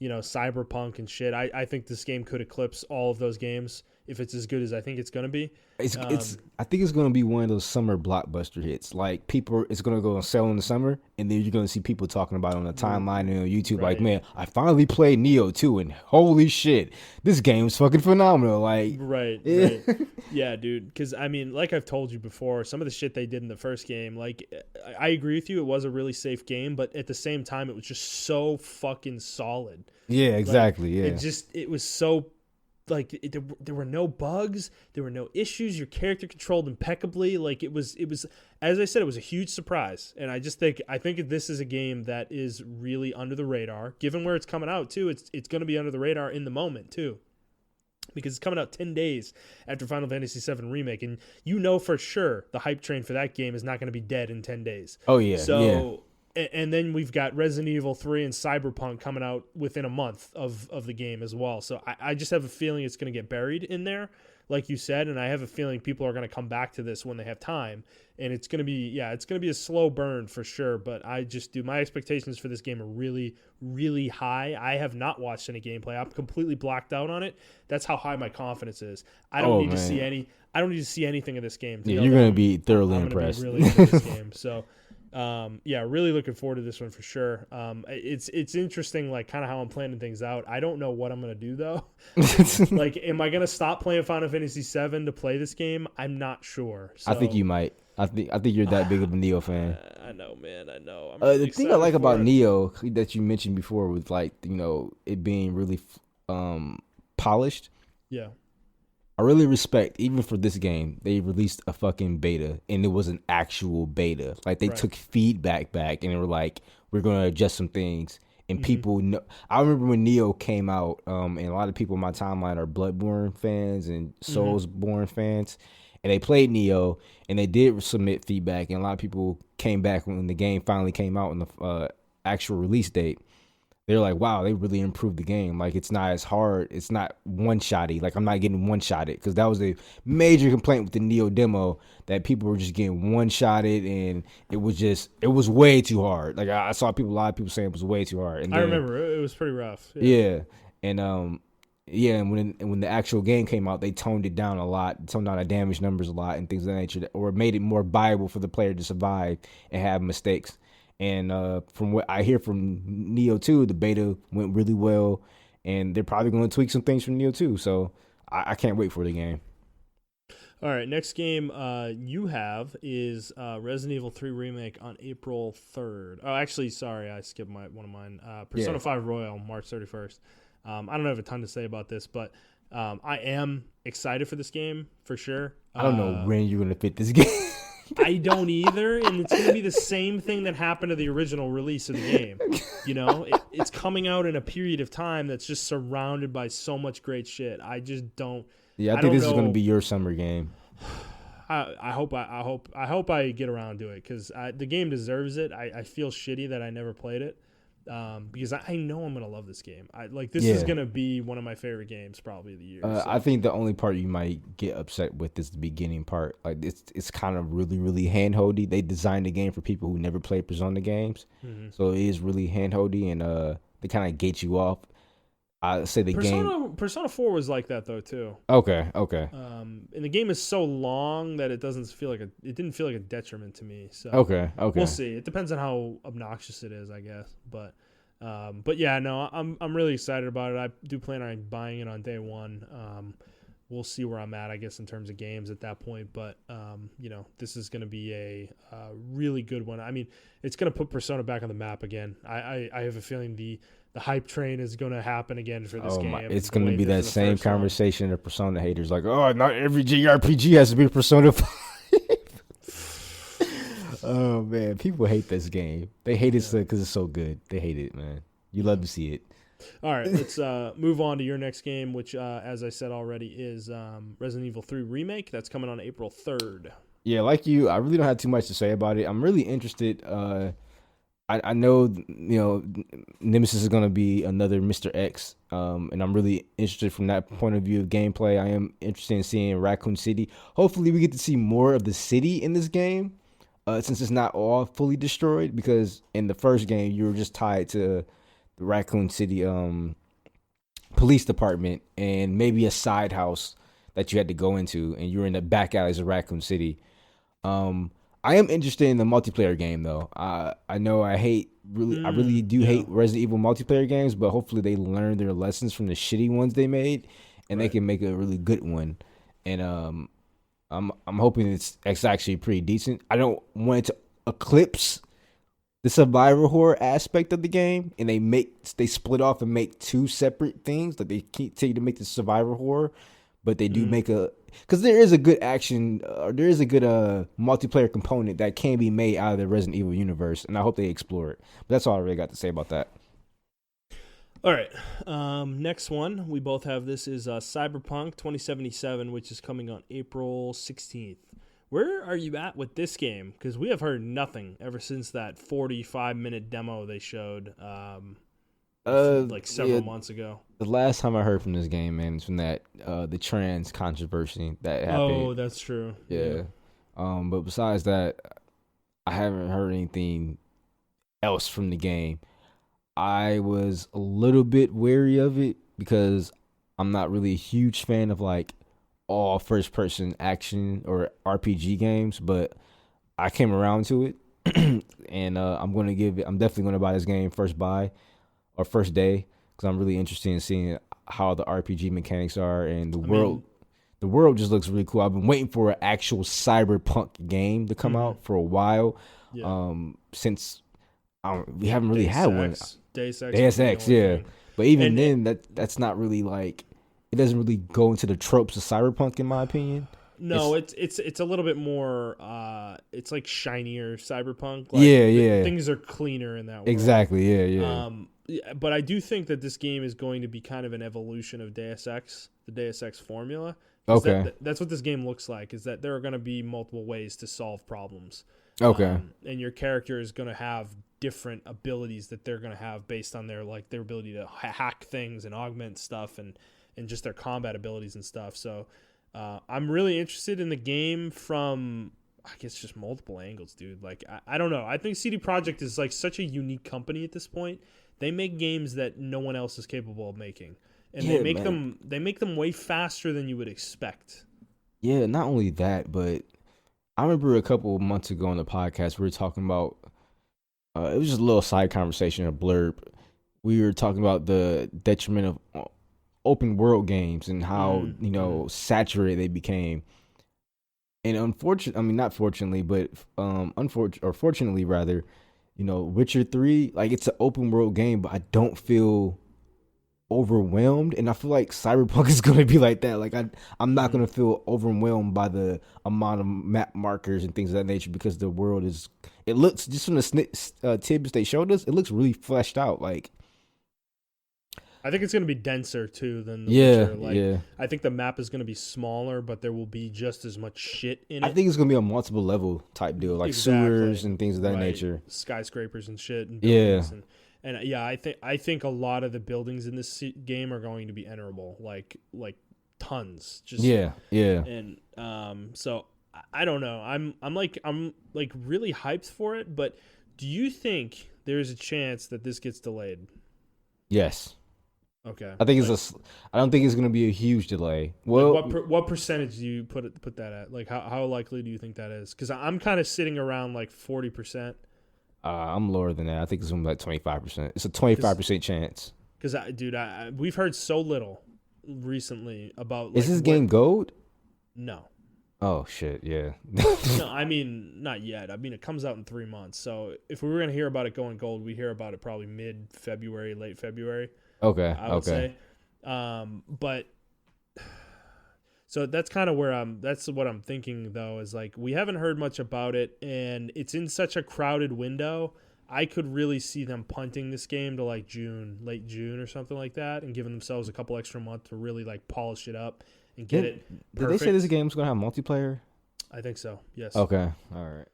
Cyberpunk and shit, I think this game could eclipse all of those games if it's as good as I think it's going to be. I think it's going to be one of those summer blockbuster hits. Like, it's going to go on sale in the summer, and then you're going to see people talking about it on the timeline and on YouTube. Right. Like, man, I finally played Neo 2, and holy shit, this game's fucking phenomenal. Like, right. Yeah, dude. Because, I mean, like I've told you before, some of the shit they did in the first game, like, I agree with you. It was a really safe game, but at the same time, it was just so fucking solid. Yeah, exactly. Like, it was so... Like, there were no bugs, there were no issues. Your character controlled impeccably. Like, it was, as I said, it was a huge surprise. And I think this is a game that is really under the radar. Given where it's coming out too, it's going to be under the radar in the moment too, because it's coming out 10 days after Final Fantasy VII Remake, and for sure the hype train for that game is not going to be dead in 10 days. Oh yeah. So. Yeah. And then we've got Resident Evil 3 and Cyberpunk coming out within a month of the game as well. So I just have a feeling it's going to get buried in there, like you said, and I have a feeling people are going to come back to this when they have time. And it's going to be, a slow burn for sure, but my expectations for this game are really, really high. I have not watched any gameplay. I'm completely blacked out on it. That's how high my confidence is. I don't need to see anything of this game. Yeah, you're going to be thoroughly impressed. I'm going to be really into this game. So... really looking forward to this one for sure. It's interesting, like, kind of how I'm planning things out. I don't know what I'm gonna do though. Like, am I gonna stop playing Final Fantasy VII to play this game? I'm not sure. So, I think you might. I think you're that big of a Neo fan. I know, man. I know. The thing I like about Neo that you mentioned before was, like, it being really polished. Yeah. I really respect, even for this game, they released a fucking beta, and it was an actual beta. Like, they took feedback back, and they were like, we're going to adjust some things. And people know. I remember when Neo came out, and a lot of people in my timeline are Bloodborne fans and Soulsborne fans, and they played Neo, and they did submit feedback, and a lot of people came back when the game finally came out on the actual release date. They're like, wow, they really improved the game. Like, it's not as hard. It's not one-shotty. Like, I'm not getting one-shotted, because that was a major complaint with the Neo demo, that people were just getting one-shotted, and it was way too hard. Like, I saw a lot of people saying it was way too hard. And I remember it was pretty rough. Yeah. And when the actual game came out, they toned it down a lot, toned down the damage numbers a lot and things of that nature, or made it more viable for the player to survive and have mistakes. And from what I hear from Neo 2, the beta went really well, and they're probably going to tweak some things from Neo 2. So I can't wait for the game. All right, next game you have is Resident Evil 3 Remake on April 3rd. Oh, actually, sorry, I skipped one of mine. Persona 5 Royal, March 31st. I don't have a ton to say about this, but I am excited for this game, for sure. I don't know when you're going to fit this game. I don't either, and it's going to be the same thing that happened to the original release of the game. It's coming out in a period of time that's just surrounded by so much great shit. I just don't. Yeah, I think this is going to be your summer game. I hope I get around to it, because the game deserves it. I feel shitty that I never played it, because I know I'm gonna love this game. This is gonna be one of my favorite games probably of the year. So. I think the only part you might get upset with is the beginning part. Like, it's kind of really, really handholdy. They designed the game for people who never played Persona games, so it is really handholdy, and they kind of gate you off. I say the game. Persona 4 was like that though too. Okay. And the game is so long that it didn't feel like a detriment to me. So Okay. we'll see. It depends on how obnoxious it is, I guess. But yeah, no, I'm really excited about it. I do plan on buying it on day one. We'll see where I'm at, I guess, in terms of games at that point. But this is going to be a really good one. I mean, it's going to put Persona back on the map again. I have a feeling the hype train is going to happen again for this game. It's going to be that same conversation of Persona haters, like, oh, not every JRPG has to be Persona 5. Oh man, people hate this game. They hate it because it's so good. They hate it, man. You love to see it. All right, let's move on to your next game, which, as I said already, is Resident Evil 3 Remake. That's coming on April 3rd. Yeah, like you, I really don't have too much to say about it. I'm really interested. I know, Nemesis is going to be another Mr. X, and I'm really interested from that point of view of gameplay. I am interested in seeing Raccoon City. Hopefully, we get to see more of the city in this game, since it's not all fully destroyed, because in the first game, you were just tied to the Raccoon City police department and maybe a side house that you had to go into, and you were in the back alleys of Raccoon City. I am interested in the multiplayer game though. I know I really do hate Resident Evil multiplayer games, but hopefully they learn their lessons from the shitty ones they made, and they can make a really good one. And I'm hoping it's actually pretty decent. I don't want it to eclipse the survivor horror aspect of the game, and they split off and make two separate things. Like they continue to make the survivor horror, but they do make because there is a good action, there is a good multiplayer component that can be made out of the Resident Evil universe, and I hope they explore it. But that's all I really got to say about that. All right, next one we both have. This is Cyberpunk 2077, which is coming on April 16th. Where are you at with this game? Because we have heard nothing ever since that 45-minute demo they showed several months ago. The last time I heard from this game, man, is from that the trans controversy that happened. Oh, that's true. Yeah. But besides that, I haven't heard anything else from the game. I was a little bit wary of it because I'm not really a huge fan of like all first person action or RPG games, but I came around to it and I'm definitely going to buy this game first day because I'm really interested in seeing how the RPG mechanics are, and the world just looks really cool. I've been waiting for an actual cyberpunk game to come out for a while. Yeah. Since we haven't really had one. Deus Ex, yeah. But even then, that's not really like, it doesn't really go into the tropes of cyberpunk, in my opinion. No, it's a little bit more. It's like shinier cyberpunk. Like, yeah. Things are cleaner in that world. Exactly. Yeah. But I do think that this game is going to be kind of an evolution of Deus Ex, the Deus Ex formula. Okay. That's what this game looks like. Is that there are going to be multiple ways to solve problems. Okay. And your character is going to have different abilities that they're going to have based on their ability to hack things and augment stuff and just their combat abilities and stuff. So I'm really interested in the game from, I guess, just multiple angles, dude. Like, I don't know. I think CD Projekt is like such a unique company at this point. They make games that no one else is capable of making. And they make them way faster than you would expect. Yeah, not only that, but I remember a couple of months ago on the podcast, we were talking about, it was just a little side conversation, a blurb. We were talking about the detriment of open world games and how, saturated they became. And fortunately rather, Witcher 3, like, it's an open world game, but I don't feel overwhelmed, and I feel like Cyberpunk is going to be like that. Like, I'm not going to feel overwhelmed by the amount of map markers and things of that nature, because the world it looks, just from the tidbits they showed us, it looks really fleshed out. Like, I think it's going to be denser too than the Witcher. I think the map is going to be smaller, but there will be just as much shit in it. I think it's going to be a multiple level type deal, like sewers and things of that nature, skyscrapers and shit. And buildings I think a lot of the buildings in this game are going to be enterable, like tons. Just And so I don't know. I'm really hyped for it. But do you think there is a chance that this gets delayed? Yes. Okay. I think I don't think it's gonna be a huge delay. Well, what percentage do you put that at? Like how likely do you think that is? Because I'm kind of sitting around like 40%. I'm lower than that. I think it's gonna be like 25%. It's a 25% chance. Because dude, we've heard so little recently about. Like, is this game gold? No. Oh shit, yeah. No, I mean not yet. I mean it comes out in 3 months. So if we were gonna hear about it going gold, we hear about it probably mid-February, late February. Okay. I would say. But so that's kind of where that's what I'm thinking though, is like we haven't heard much about it and it's in such a crowded window. I could really see them punting this game to like late June or something like that, and giving themselves a couple extra months to really like polish it up and get it perfect. Did they say this game's going to have multiplayer? I think so. Yes. Okay. All right.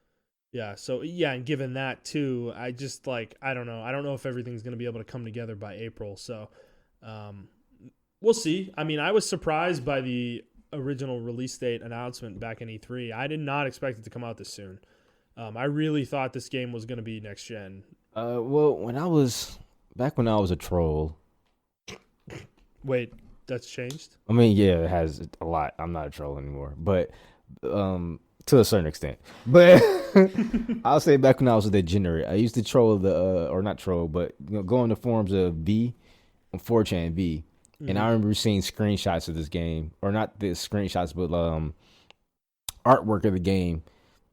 Yeah. So yeah, and given that too, I just like I don't know. I don't know if everything's going to be able to come together by April. So we'll see. I mean, I was surprised by the original release date announcement back in E3. I did not expect it to come out this soon. I really thought this game was going to be next gen. Well, when I was a troll. Wait, that's changed? I mean, yeah, it has a lot. I'm not a troll anymore, but to a certain extent. But I'll say back when I was a degenerate, I used to troll or not troll, but go on the forums of V, 4chan V, and I remember seeing screenshots of this game, or not the screenshots, but artwork of the game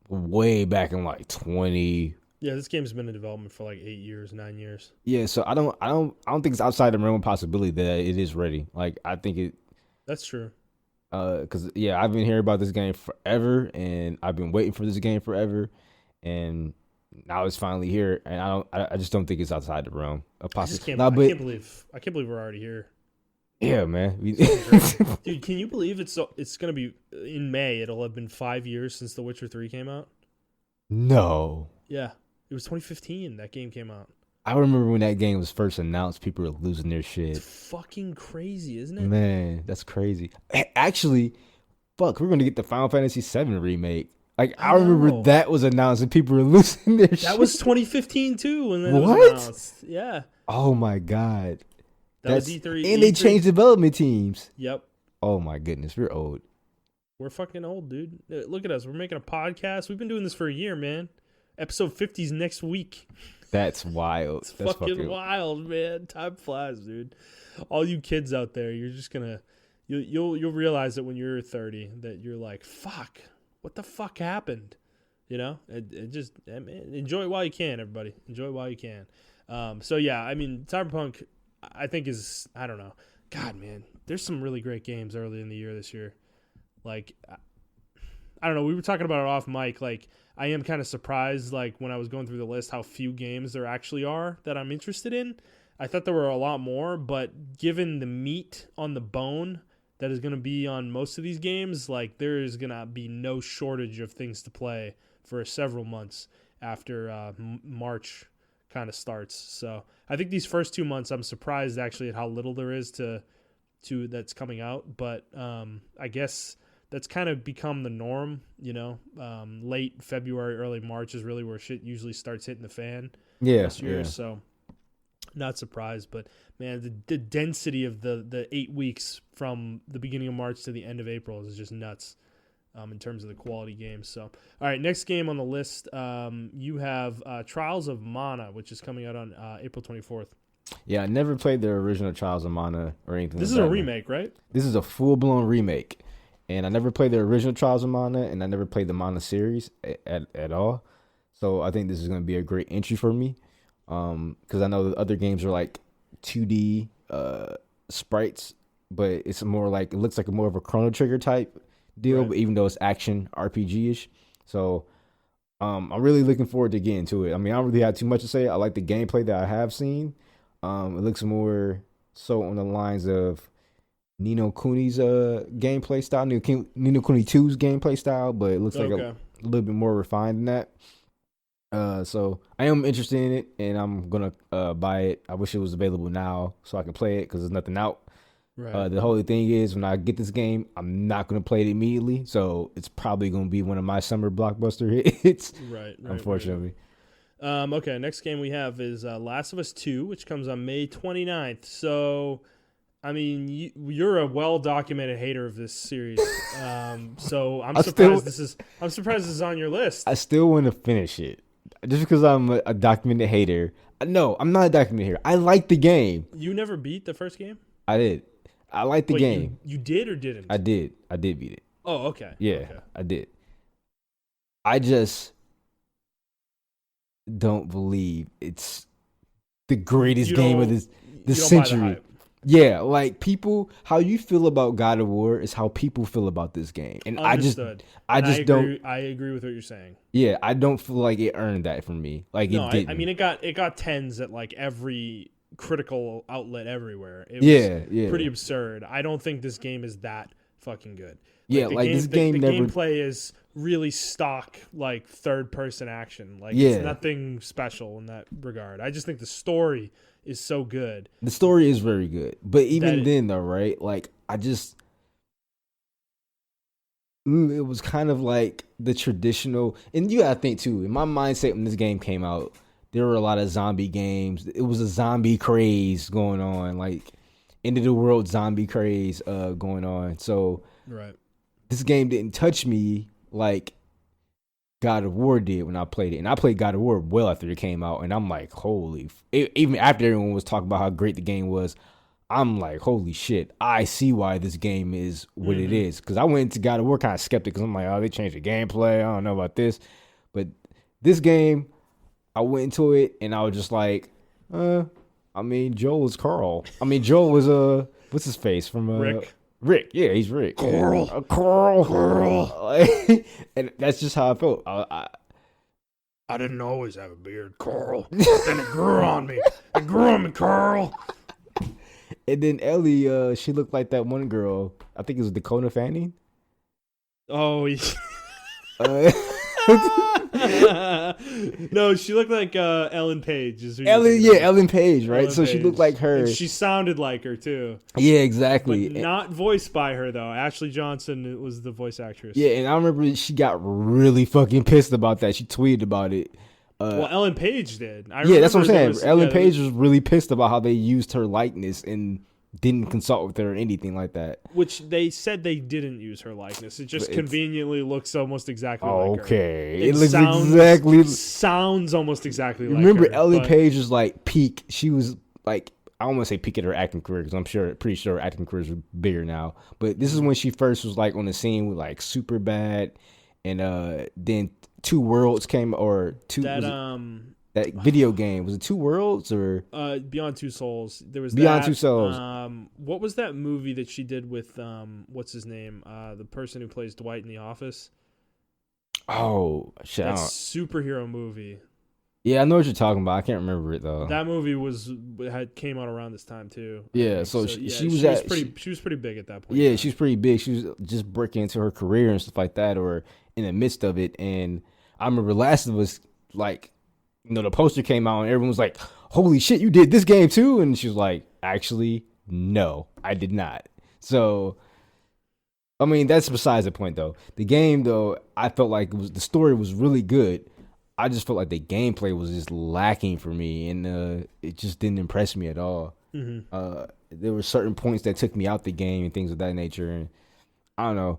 way back in like 20. Yeah, this game's been in development for like 9 years. Yeah, so I don't think it's outside the realm of possibility that it is ready. Like I think it. That's true. Because yeah, I've been hearing about this game forever, and I've been waiting for this game forever, and now it's finally here, and I just don't think it's outside the realm of possibility. I can't believe we're already here. Yeah, man. Dude, can you believe it's gonna be in May? It'll have been 5 years since The Witcher 3 came out. No. Yeah, it was 2015 that game came out. I remember when that game was first announced, people were losing their shit. It's fucking crazy, isn't it? Man, that's crazy. Actually, fuck, we're gonna get the Final Fantasy VII remake. Like I remember that was announced and people were losing their shit. That was 2015 too when that was announced. Yeah. Oh my god. That was E3. And they changed development teams. Yep. Oh my goodness, we're old. We're fucking old, dude. Look at us. We're making a podcast. We've been doing this for a year, man. Episode 50's next week. That's wild. That's fucking wild, man. Time flies, dude. All you kids out there, you're just gonna you'll realize that when you're 30 that you're like, fuck, what the fuck happened? You know? It just enjoy it while you can, everybody. Enjoy it while you can. So yeah, I mean, Cyberpunk I think is, I don't know. God, man, there's some really great games early in the year this year. Like, I don't know. We were talking about it off mic. Like, I am kind of surprised, like, when I was going through the list, how few games there actually are that I'm interested in. I thought there were a lot more, but given the meat on the bone that is going to be on most of these games, like, there is going to be no shortage of things to play for several months after March kind of starts. So I think these first 2 months, I'm surprised actually at how little there is to that's coming out. But I guess that's kind of become the norm, you know. Late February, early March is really where shit usually starts hitting the fan. Yeah, this year. So not surprised, but man, the density of the 8 weeks from the beginning of March to the end of April is just nuts. In terms of the quality games. So, all right, next game on the list, you have Trials of Mana, which is coming out on April 24th. Yeah, I never played the original Trials of Mana or anything. This is a remake, right? This is a full-blown remake. And I never played the original Trials of Mana, and I never played the Mana series at all. So I think this is going to be a great entry for me. Because I know the other games are like 2D sprites, but it's more like, it looks like more of a Chrono Trigger type deal, right. But even though it's action RPG-ish. So I'm really looking forward to getting to it. I mean, I don't really have too much to say. I like the gameplay that I have seen. It looks more so on the lines of Ni no Kuni's gameplay style, Ni no Kuni 2's gameplay style, but it looks like a little bit more refined than that. So I am interested in it, and I'm going to buy it. I wish it was available now so I can play it because there's nothing out. Right. The whole thing is, when I get this game, I'm not going to play it immediately, so it's probably going to be one of my summer blockbuster hits. Right. Unfortunately. Right. Okay, next game we have is Last of Us 2, which comes on May 29th. So I mean, you're a well-documented hater of this series, so I'm surprised this is on your list. I still want to finish it, just because I'm a documented hater. No, I'm not a documented hater. I like the game. You never beat the first game? I did. I like the game. You did or didn't? I did. I did beat it. Oh, okay. Yeah, okay. I did. I just don't believe it's the greatest game of this century. Yeah, like people, how you feel about God of War is how people feel about this game, and Understood. I agree with what you're saying. Yeah, I don't feel like it earned that from me. Like it didn't. I mean, it got tens at like every critical outlet everywhere. It was pretty absurd. I don't think this game is that fucking good. This game the never. Gameplay is really stock, like third person action. Like it's nothing special in that regard. I just think the story is so good. The story is very good, but even then, though, right? Like it was kind of like the traditional, and you gotta think too. In my mindset, when this game came out, there were a lot of zombie games. It was a zombie craze going on, like end of the world zombie craze going on. So right. This game didn't touch me like God of War did when I played it. And I played God of War well after it came out. And I'm like, even after everyone was talking about how great the game was, I'm like, holy shit, I see why this game is what it is. Because I went into God of War kind of skeptic because I'm like, oh, they changed the gameplay. I don't know about this. But this game, I went into it and I was just like, I mean, Joel was Carl. I mean, Joel was, what's his face? From Rick, yeah, he's Rick. Carl. Yeah. Carl. And that's just how I felt. I didn't always have a beard, Carl. Then it grew on me. It grew on me, Carl. And then Ellie, she looked like that one girl. I think it was Dakota Fanning. Oh, no, she looked like Ellen Page. Ellen Page, right? Ellen Page. She looked like her. And she sounded like her too. Yeah, exactly. But not voiced by her though. Ashley Johnson was the voice actress. Yeah, and I remember she got really fucking pissed about that. She tweeted about it. Well, Ellen Page did. That's what I'm saying. Ellen Page was really pissed about how they used her likeness and didn't consult with her or anything like that. Which they said they didn't use her likeness. It just conveniently looks almost exactly like her. Okay. It looks exactly... Sounds almost exactly like her. Remember Ellen Page was like peak. She was like... I don't want to say peak at her acting career because I'm pretty sure her acting careers are bigger now. But this is when she first was like on the scene with like Superbad, and then Two Worlds came, or two... That video game, was it Two Worlds or Beyond Two Souls? There was Beyond Two Souls. What was that movie that she did with what's his name? The person who plays Dwight in The Office. Oh shit! That superhero movie. Yeah, I know what you're talking about. I can't remember it though. That movie came out around this time too. Yeah, so she was pretty big at that point. Yeah, she was pretty big. She was just breaking into her career and stuff like that, or in the midst of it. And I remember Last of Us, like, you know, the poster came out and everyone was like, holy shit, you did this game too? And she was like, actually, no, I did not. So, I mean, that's besides the point though. The game though, I felt like the story was really good. I just felt like the gameplay was just lacking for me, and it just didn't impress me at all. Mm-hmm. There were certain points that took me out the game and things of that nature, and I don't know.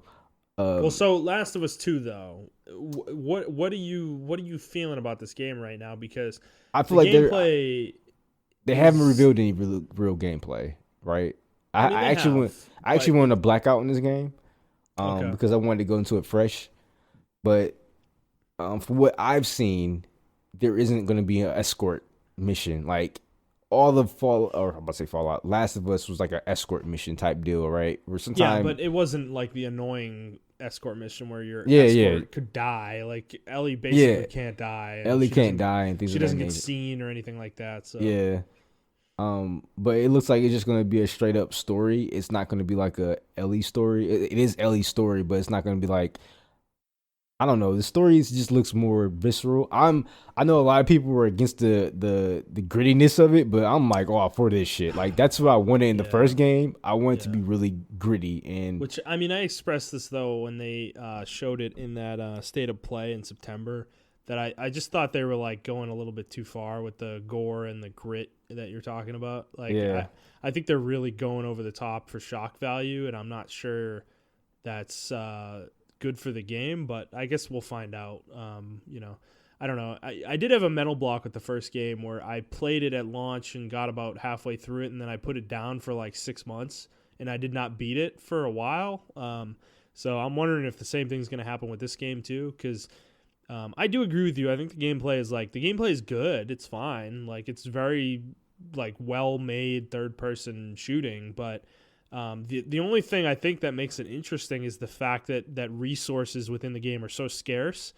Well, so Last of Us 2 though, what are you feeling about this game right now? Because I feel like they haven't revealed any real gameplay, right? I actually wanted a blackout in this game, because I wanted to go into it fresh, but from what I've seen, there isn't going to be an escort mission. Like all the Fallout, Last of Us was like an escort mission type deal, right? Where sometimes, but it wasn't like the annoying escort mission where your escort could die. Like Ellie basically can't die. Ellie can't die and things. She doesn't get seen or anything like that. So yeah. But it looks like it's just going to be a straight up story. It's not going to be like a Ellie story. It is Ellie's story, but it's not going to be like, I don't know. The story just looks more visceral. I know a lot of people were against the grittiness of it, but I'm like, oh, for this shit. Like that's what I wanted in the first game. I want it to be really gritty, and which I expressed this though when they showed it in that State of Play in September. that I just thought they were like going a little bit too far with the gore and the grit that you're talking about. Like, Yeah. I think they're really going over the top for shock value, and I'm not sure that's good for the game, but I guess we'll find out. I don't know. I did have a mental block with the first game where I played it at launch and got about halfway through it, and then I put it down for like 6 months, and I did not beat it for a while. So I'm wondering if the same thing's going to happen with this game too, because I do agree with you. I think the gameplay is good. It's fine. Like, it's very like well-made third-person shooting, but the only thing I think that makes it interesting is the fact that resources within the game are so scarce.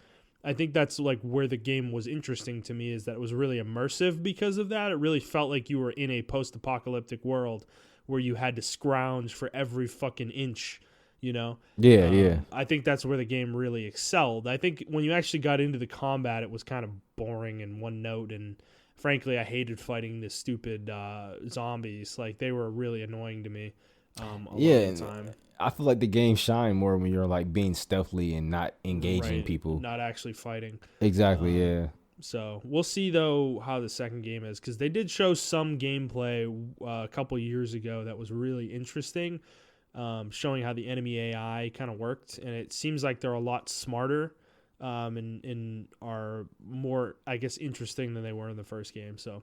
I think that's like where the game was interesting to me, is that it was really immersive because of that. It really felt like you were in a post-apocalyptic world where you had to scrounge for every fucking inch, you know? Yeah. I think that's where the game really excelled. I think when you actually got into the combat, it was kind of boring and one note, and frankly, I hated fighting the stupid zombies. Like, they were really annoying to me a lot of the time. I feel like the game shine more when you're like being stealthily and not engaging Right, people. not actually fighting. Exactly, yeah. So we'll see, though, how the second game is, because they did show some gameplay a couple years ago that was really interesting, showing how the enemy AI kind of worked, and it seems like they're a lot smarter and are more, I guess, interesting than they were in the first game. So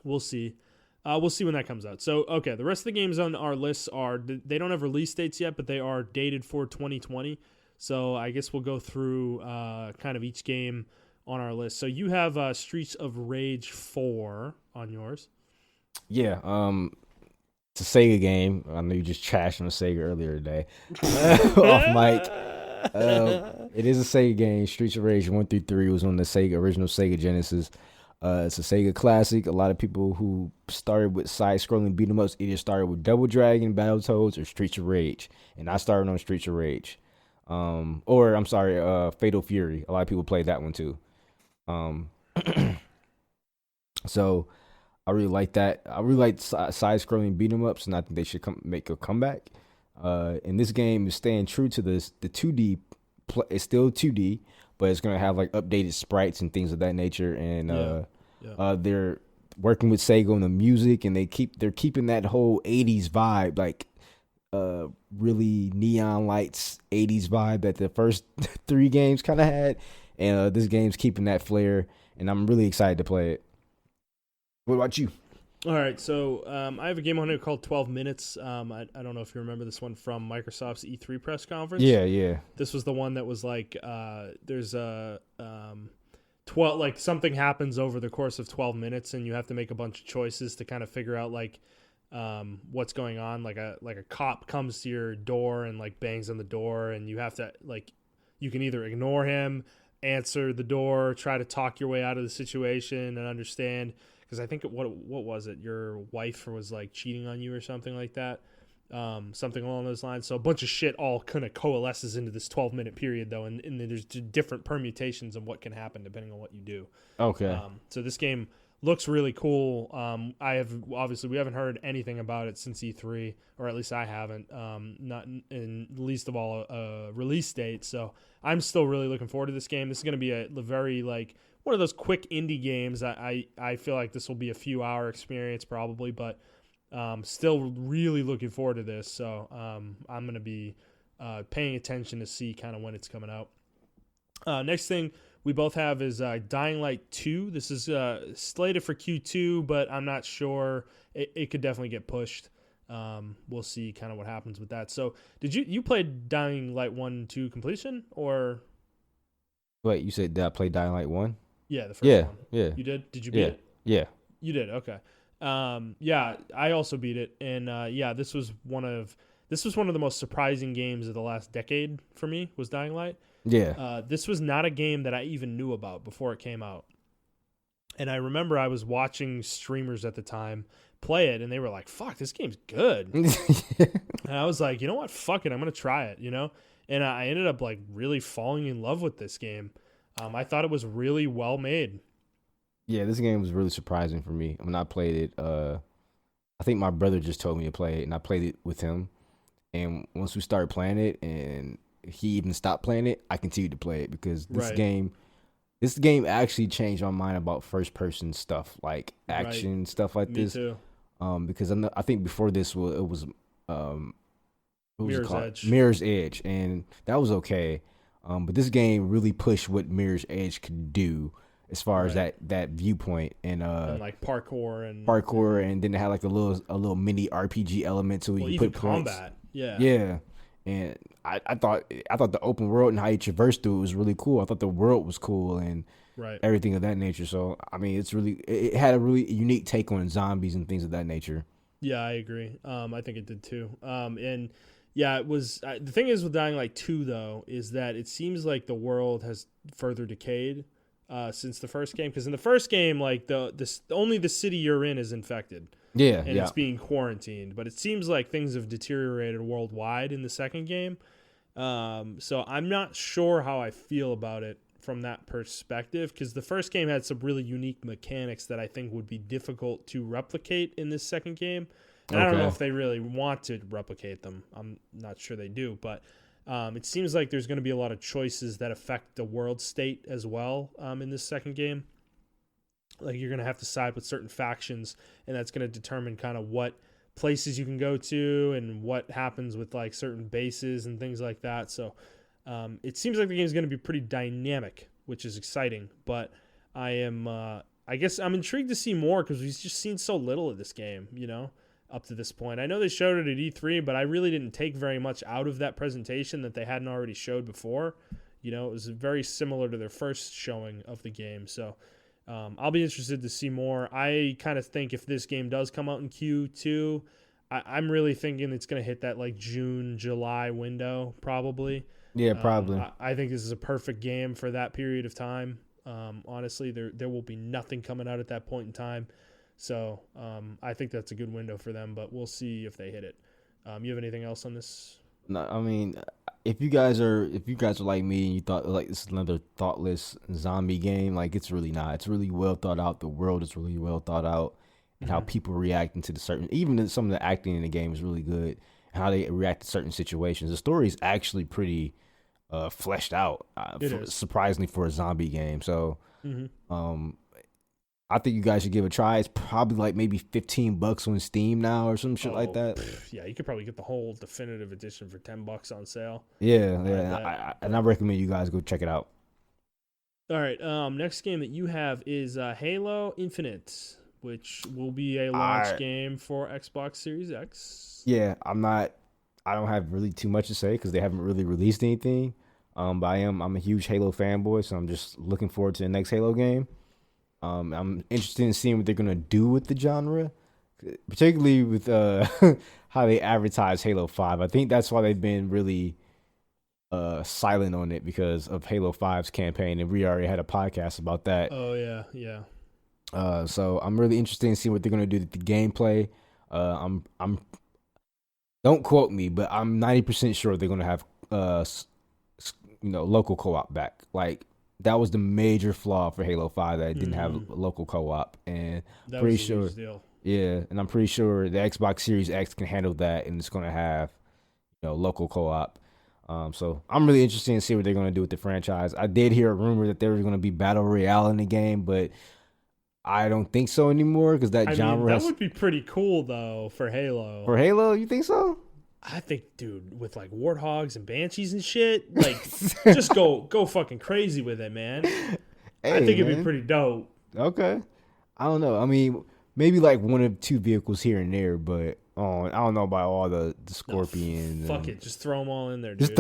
we'll see. We'll see when that comes out. So, okay, the rest of the games on our list they don't have release dates yet, but they are dated for 2020. So I guess we'll go through kind of each game on our list. So you have Streets of Rage 4 on yours. Yeah, it's a Sega game. I know you just trashed on Sega earlier today. Off mic. It is a Sega game. Streets of Rage 1 through 3 was on the original Sega Genesis. It's a Sega classic. A lot of people who started with side-scrolling beat-em-ups either started with Double Dragon, Battletoads, or Streets of Rage. And I started on Streets of Rage. Fatal Fury. A lot of people played that one too. So I really like that. I really like side-scrolling beat-em-ups, and I think they should make a comeback. And this game is staying true to the 2D. It's still 2D, but it's gonna have like updated sprites and things of that nature. And they're working with Sega on the music, and they're keeping that whole 80s vibe, like really neon lights 80s vibe that the first 3 games kind of had. And this game's keeping that flair, and I'm really excited to play it. What about you? All right, so I have a game on here called 12 Minutes. I don't know if you remember this one from Microsoft's E3 press conference. Yeah. This was the one that was like, there's a 12, like something happens over the course of 12 minutes, and you have to make a bunch of choices to kind of figure out like what's going on. Like a cop comes to your door and like bangs on the door, and you have to like, you can either ignore him, answer the door, try to talk your way out of the situation, and understand. Because I think what was it? Your wife was like cheating on you or something like that, something along those lines. So a bunch of shit all kind of coalesces into this 12-minute period, though, and there's different permutations of what can happen depending on what you do. Okay. So this game looks really cool. We haven't heard anything about it since E3, or at least I haven't. Not in least of all a release date. So I'm still really looking forward to this game. This is going to be a very like one of those quick indie games. I feel like this will be a few hour experience probably, but still really looking forward to this. So I'm going to be paying attention to see kind of when it's coming out. Next thing we both have is Dying Light 2. This is slated for Q2, but I'm not sure. It could definitely get pushed. We'll see kind of what happens with that. So did you played Dying Light 1 to completion, or? Wait, you said did I play Dying Light 1? Yeah, the first one. Yeah. You did? Did you beat it? Yeah. You did, okay. Yeah, I also beat it, and this was one of the most surprising games of the last decade for me, was Dying Light. Yeah. This was not a game that I even knew about before it came out. And I remember I was watching streamers at the time play it, and they were like, fuck, this game's good. And I was like, you know what? Fuck it, I'm going to try it, you know? And I ended up like really falling in love with this game. I thought it was really well made. Yeah, this game was really surprising for me. When I played it, I think my brother just told me to play it, and I played it with him. And once we started playing it, and he even stopped playing it, I continued to play it because this game This game actually changed my mind about first person stuff, like action stuff like Me this. too. Because I think before this it was what was it Mirror's called? Edge. Mirror's Edge, and that was okay. But this game really pushed what Mirror's Edge could do as far as that viewpoint and like parkour and then it had like a little mini RPG element to it. Well, you even put points. combat. Yeah. Yeah. And I thought the open world and how you traverse through it was really cool. I thought the world was cool and everything of that nature. So I mean, it had a really unique take on zombies and things of that nature. Yeah, I agree. I think it did too. And yeah, it was the thing is with Dying Light 2 though is that it seems like the world has further decayed since the first game. Because in the first game, like only the city you're in is infected. Yeah, and it's being quarantined. But it seems like things have deteriorated worldwide in the second game. So I'm not sure how I feel about it from that perspective, because the first game had some really unique mechanics that I think would be difficult to replicate in this second game. And I don't know if they really want to replicate them. I'm not sure they do, but it seems like there's going to be a lot of choices that affect the world state as well in this second game. Like you're going to have to side with certain factions, and that's going to determine kind of what places you can go to and what happens with like certain bases and things like that. So it seems like the game is going to be pretty dynamic, which is exciting. But I guess I'm intrigued to see more because we've just seen so little of this game, up to this point. I know they showed it at E3, but I really didn't take very much out of that presentation that they hadn't already showed before. It was very similar to their first showing of the game. So I'll be interested to see more. I kind of think if this game does come out in Q2, I'm really thinking it's going to hit that like June, July window probably. Yeah, probably. I think this is a perfect game for that period of time. Honestly, there will be nothing coming out at that point in time. So I think that's a good window for them, but we'll see if they hit it. You have anything else on this? No, I mean, if you guys are like me and you thought like this is another thoughtless zombie game, like it's really not. It's really well thought out. The world is really well thought out, and how people reacting to even some of the acting in the game is really good. And how they react to certain situations. The story is actually pretty fleshed out, surprisingly for a zombie game. So, I think you guys should give it a try. It's probably like maybe $15 on Steam now or some shit like that. Yeah, you could probably get the whole definitive edition for $10 on sale. Yeah. I recommend you guys go check it out. All right. Next game that you have is Halo Infinite, which will be a launch game for Xbox Series X. Yeah, I don't have really too much to say because they haven't really released anything. But I'm a huge Halo fanboy, so I'm just looking forward to the next Halo game. I'm interested in seeing what they're gonna do with the genre, particularly with how they advertise Halo 5. I think that's why they've been really silent on it because of Halo 5's campaign, and we already had a podcast about that. Oh yeah. So I'm really interested in seeing what they're gonna do with the gameplay. I'm don't quote me, but I'm 90% sure they're gonna have local co-op back. Like that was the major flaw for Halo 5 that it didn't have local co-op, and that pretty was a sure huge deal. Yeah, and I'm pretty sure the Xbox Series X can handle that, and it's gonna have local co-op. So I'm really interested in seeing what they're gonna do with the franchise. I did hear a rumor that there was gonna be battle royale in the game, but I don't think so anymore because that genre that would be pretty cool though for Halo. For Halo, you think so? I think, dude, with like warthogs and banshees and shit, like just go fucking crazy with it, man. Hey, I think it'd be pretty dope. Okay, I don't know. I mean, maybe like one or two vehicles here and there, but I don't know about all the scorpions. Fuck it, just throw them all in there, dude.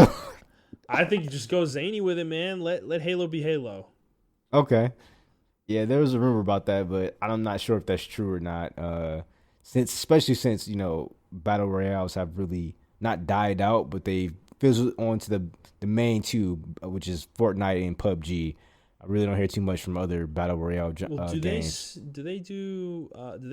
I think you just go zany with it, man. Let Halo be Halo. Okay. Yeah, there was a rumor about that, but I'm not sure if that's true or not. Especially since battle royales have really not died out, but they fizzled onto the main two, which is Fortnite and PUBG. I really don't hear too much from other battle royale games. Do they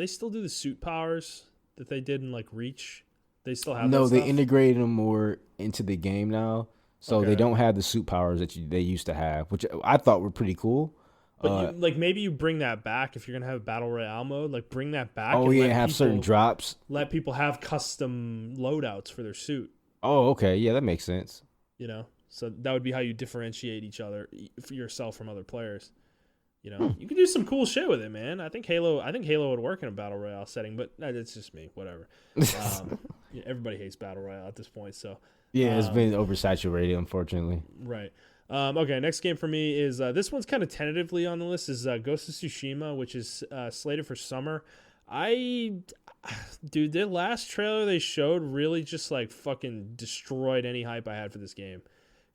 still do the suit powers that they did in like Reach? They still have no. That They stuff? integrated them more into the game now, so they don't have the suit powers that they used to have, which I thought were pretty cool. But maybe you bring that back if you're gonna have a battle royale mode. Like bring that back. Oh yeah, have certain drops. Let people have custom loadouts for their suit. Oh okay, yeah, that makes sense. So that would be how you differentiate each other, for yourself from other players. You know, you could do some cool shit with it, man. I think Halo would work in a battle royale setting, but it's just me. Whatever. Everybody hates battle royale at this point, so yeah, it's been oversaturated, unfortunately. Right. Okay, next game for me is this one's kind of tentatively on the list, is Ghost of Tsushima, which is slated for summer. Dude, their last trailer they showed really just like fucking destroyed any hype I had for this game.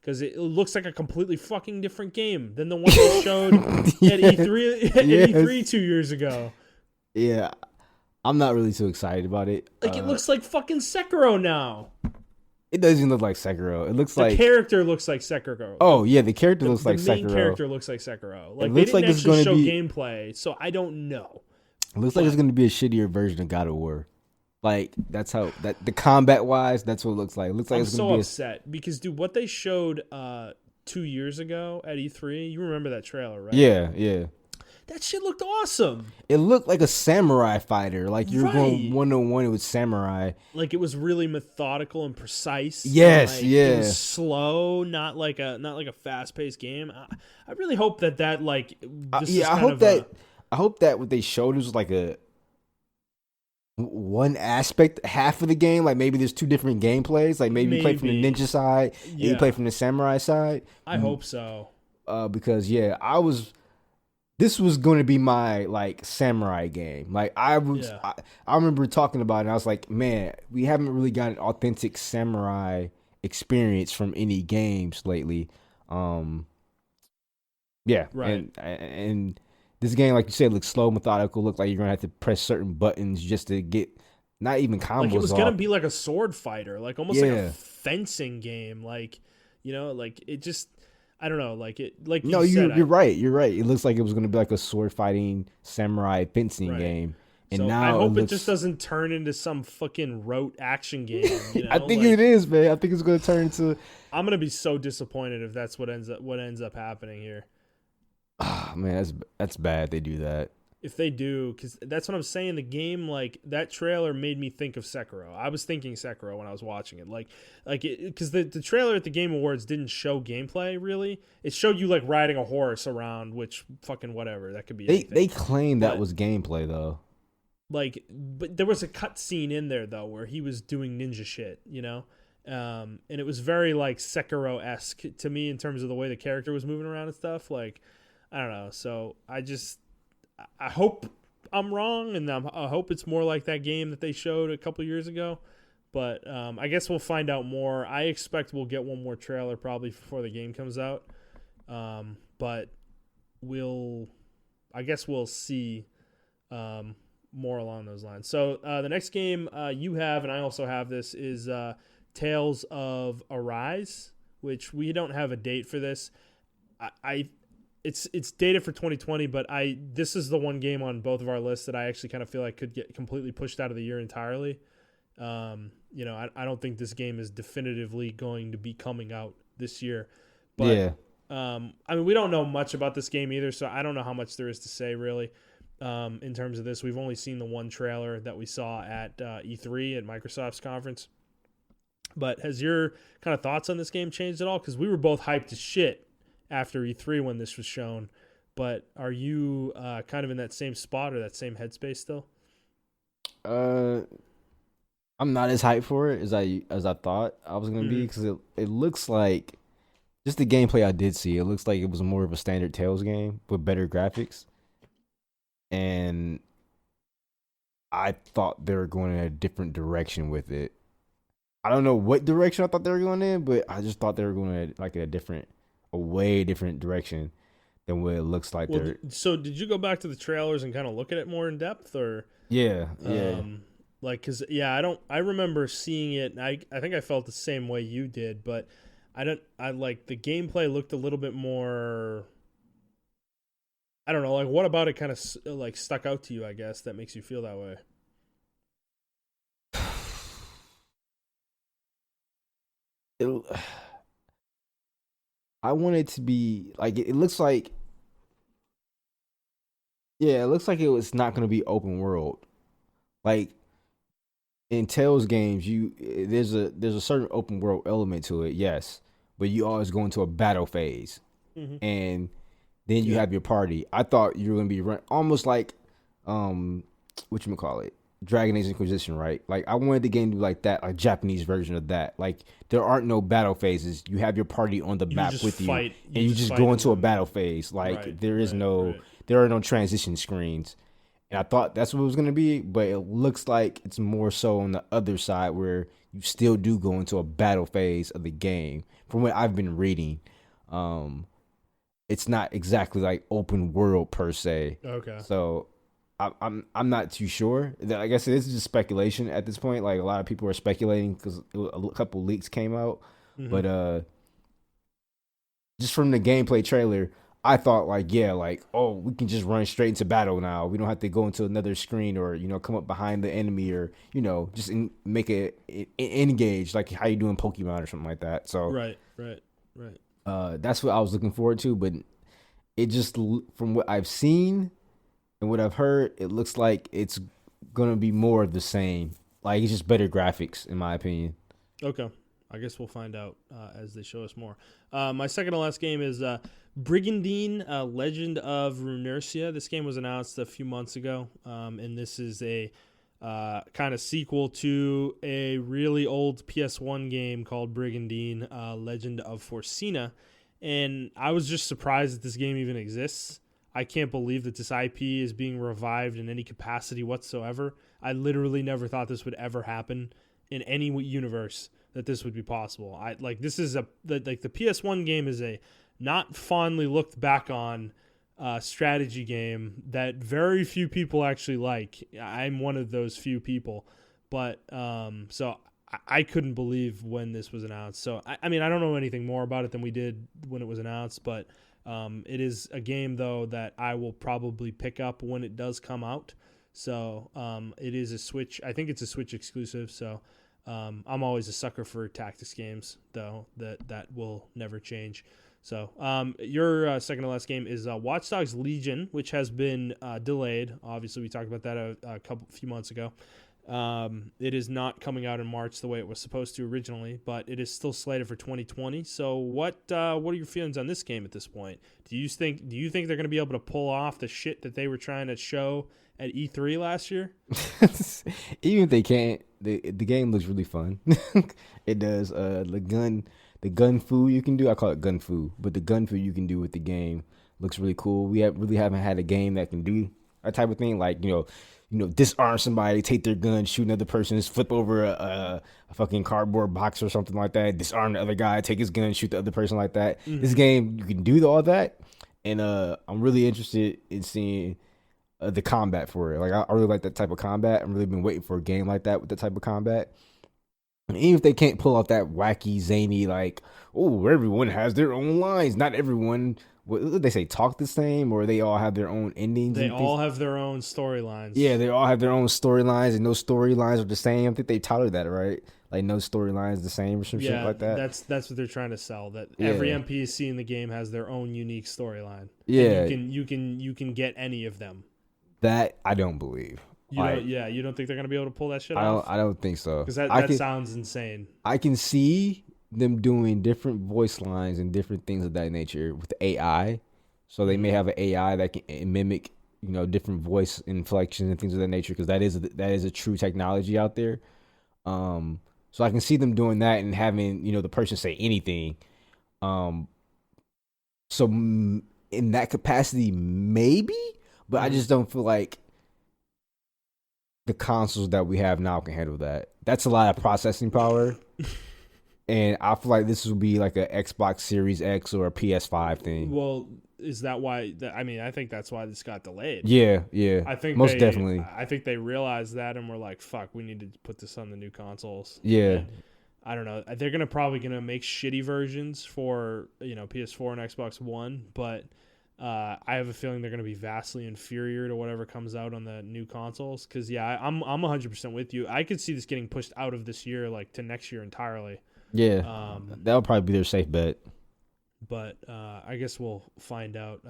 Because it looks like a completely fucking different game than the one they showed at E3 2 years ago. Yeah, I'm not really too excited about it. Like, it looks like fucking Sekiro now. It doesn't even look like Sekiro. It looks the character looks like Sekiro. Oh, yeah, the character looks like Sekiro. The main character looks like Sekiro. Like, they didn't actually show gameplay, so I don't know. It looks like it's going to be a shittier version of God of War. Like, that's how the combat wise, that's what it looks like. It looks like it's gonna be upset because, dude, what they showed 2 years ago at E3, you remember that trailer, right? Yeah. That shit looked awesome. It looked like a samurai fighter. Like you're going 1-on-1 with samurai. Like it was really methodical and precise. Yes, It was slow, not like a fast paced game. I really hope that like I hope that what they showed was like a one aspect, half of the game, like maybe there's two different gameplays, like maybe you play from the ninja side and you play from the samurai side. I hope so. Because this was going to be my like samurai game. Like I remember talking about it and I was like, man, we haven't really got an authentic samurai experience from any games lately. Right. And this game, like you said, looks slow, methodical. Looked like you're gonna have to press certain buttons just to get not even combos. Like it was gonna be like a sword fighter, like almost like a fencing game. Like, like it just, I don't know, like it. Like no, you're right. You're right. It looks like it was gonna be like a sword fighting samurai fencing game. And so now I hope it just doesn't turn into some fucking rote action game. I think it is, man. I think it's gonna turn into. I'm gonna be so disappointed if that's what ends up happening here. Oh, man, that's bad. They do that. If they do, because that's what I'm saying. The game, like that trailer, made me think of Sekiro. I was thinking Sekiro when I was watching it, because the trailer at the Game Awards didn't show gameplay really. It showed you like riding a horse around, which fucking whatever that could be. They claimed that was gameplay though. Like, but there was a cut scene in there though where he was doing ninja shit, and it was very like Sekiro-esque to me in terms of the way the character was moving around and stuff. Like, I don't know. So I hope I'm wrong, and I hope it's more like that game that they showed a couple years ago. But I guess we'll find out more. I expect we'll get one more trailer probably before the game comes out. But I guess we'll see more along those lines. So the next game you have, and I also have this, is Tales of Arise, which we don't have a date for this. It's dated for 2020, but this is the one game on both of our lists that I actually kind of feel like could get completely pushed out of the year entirely. I don't think this game is definitively going to be coming out this year. But we don't know much about this game either, so I don't know how much there is to say really. In terms of this, we've only seen the one trailer that we saw at E3 at Microsoft's conference. But has your kind of thoughts on this game changed at all? Because we were both hyped as shit after E3 when this was shown, but are you kind of in that same spot or that same headspace still? I'm not as hyped for it as I thought I was gonna be, because it looks like, just the gameplay I did see, it looks like it was more of a standard Tales game with better graphics, and I thought they were going in a different direction with it. I don't know what direction I thought they were going in, but I just thought they were going in like a way different direction than what it looks like. So did you go back to the trailers and kind of look at it more in depth, or? Yeah. I remember seeing it, and I think I felt the same way you did, but I like the gameplay looked a little bit more, I don't know, like what about it kind of like stuck out to you, I guess, that makes you feel that way? I want it to be like, it looks like, it looks like it was not going to be open world. Like in Tales games, there's a certain open world element to it, yes, but you always go into a battle phase, Mm-hmm. and then you have your party. I thought you were gonna be almost like, whatchamacallit, Dragon Age Inquisition, right? Like I wanted the game to be like that, like Japanese version of that. Like there aren't no battle phases. You have your party on the map with you, and you just go into a battle phase. Like there are no transition screens. And I thought that's what it was gonna be, but it looks like it's more so on the other side where you still do go into a battle phase of the game. From what I've been reading, it's not exactly like open world per se. Okay. So I'm not too sure. Like I said, this is just speculation at this point. Like a lot of people are speculating because a couple leaks came out, but just from the gameplay trailer, I thought like, yeah, like, oh, we can just run straight into battle now. We don't have to go into another screen or, come up behind the enemy or, just make it engage like how you do in Pokemon or something like that. So Right. that's what I was looking forward to. But it just, from what I've seen and what I've heard, it looks like it's going to be more of the same. Like it's just better graphics, in my opinion. Okay. I guess we'll find out as they show us more. My second to last game is Brigandine, Legend of Runercia. This game was announced a few months ago, and this is a kind of sequel to a really old PS1 game called Brigandine, Legend of Forcina. And I was just surprised that this game even exists. I can't believe that this IP is being revived in any capacity whatsoever. I literally never thought this would ever happen in any universe, that this would be possible. This is the PS1 game is a not fondly looked back on strategy game that very few people actually like. I'm one of those few people, but so I couldn't believe when this was announced. So I mean I don't know anything more about it than we did when it was announced, but it is a game though that I will probably pick up when it does come out. So it is a Switch. I think it's a Switch exclusive. So. I'm always a sucker for tactics games, though. That will never change. So your second to last game is Watch Dogs Legion, which has been delayed. Obviously, we talked about that a few months ago. It is not coming out in March the way it was supposed to originally, but it is still slated for 2020. So what are your feelings on this game at this point? Do you think they're going to be able to pull off the shit that they were trying to show at E3 last year? Even if they can't, the game looks really fun. It does. The gun fu you can do, I call it gun fu, but the gun fu you can do with the game looks really cool. We really haven't had a game that can do that type of thing. Like disarm somebody, take their gun, shoot another person, flip over a fucking cardboard box or something like that, disarm the other guy, take his gun, shoot the other person like that. Mm-hmm. This game, you can do all that, and I'm really interested in seeing the combat for it. Like I really like that type of combat. I've really been waiting for a game like that with that type of combat. And even if they can't pull off that wacky, zany, like, oh, everyone has their own lines. Not everyone, what they say, talk the same, or they all have their own endings. They all have their own storylines. Yeah, they all have their own storylines, and those storylines are the same. I think they touted that, right? Like no storylines the same or some shit like that. That's what they're trying to sell. That every NPC in the game has their own unique storyline. Yeah, and you can get any of them. That I don't believe. You don't think they're gonna be able to pull that shit off? I don't think so. Because that sounds insane. I can see them doing different voice lines and different things of that nature with AI. So they may have an AI that can mimic, different voice inflections and things of that nature. Because that is a true technology out there. So I can see them doing that and having the person say anything. So in that capacity, maybe, but I just don't feel like the consoles that we have now can handle that. That's a lot of processing power. And I feel like this will be like an Xbox Series X or a PS5 thing. Well, is that why? I think that's why this got delayed. Yeah. I think most definitely. I think they realized that and were like, "Fuck, we need to put this on the new consoles." Yeah. And I don't know. They're probably gonna make shitty versions for PS4 and Xbox One, but I have a feeling they're gonna be vastly inferior to whatever comes out on the new consoles. Because I'm 100% with you. I could see this getting pushed out of this year, like to next year entirely. Yeah, that'll probably be their safe bet. But I guess we'll find out,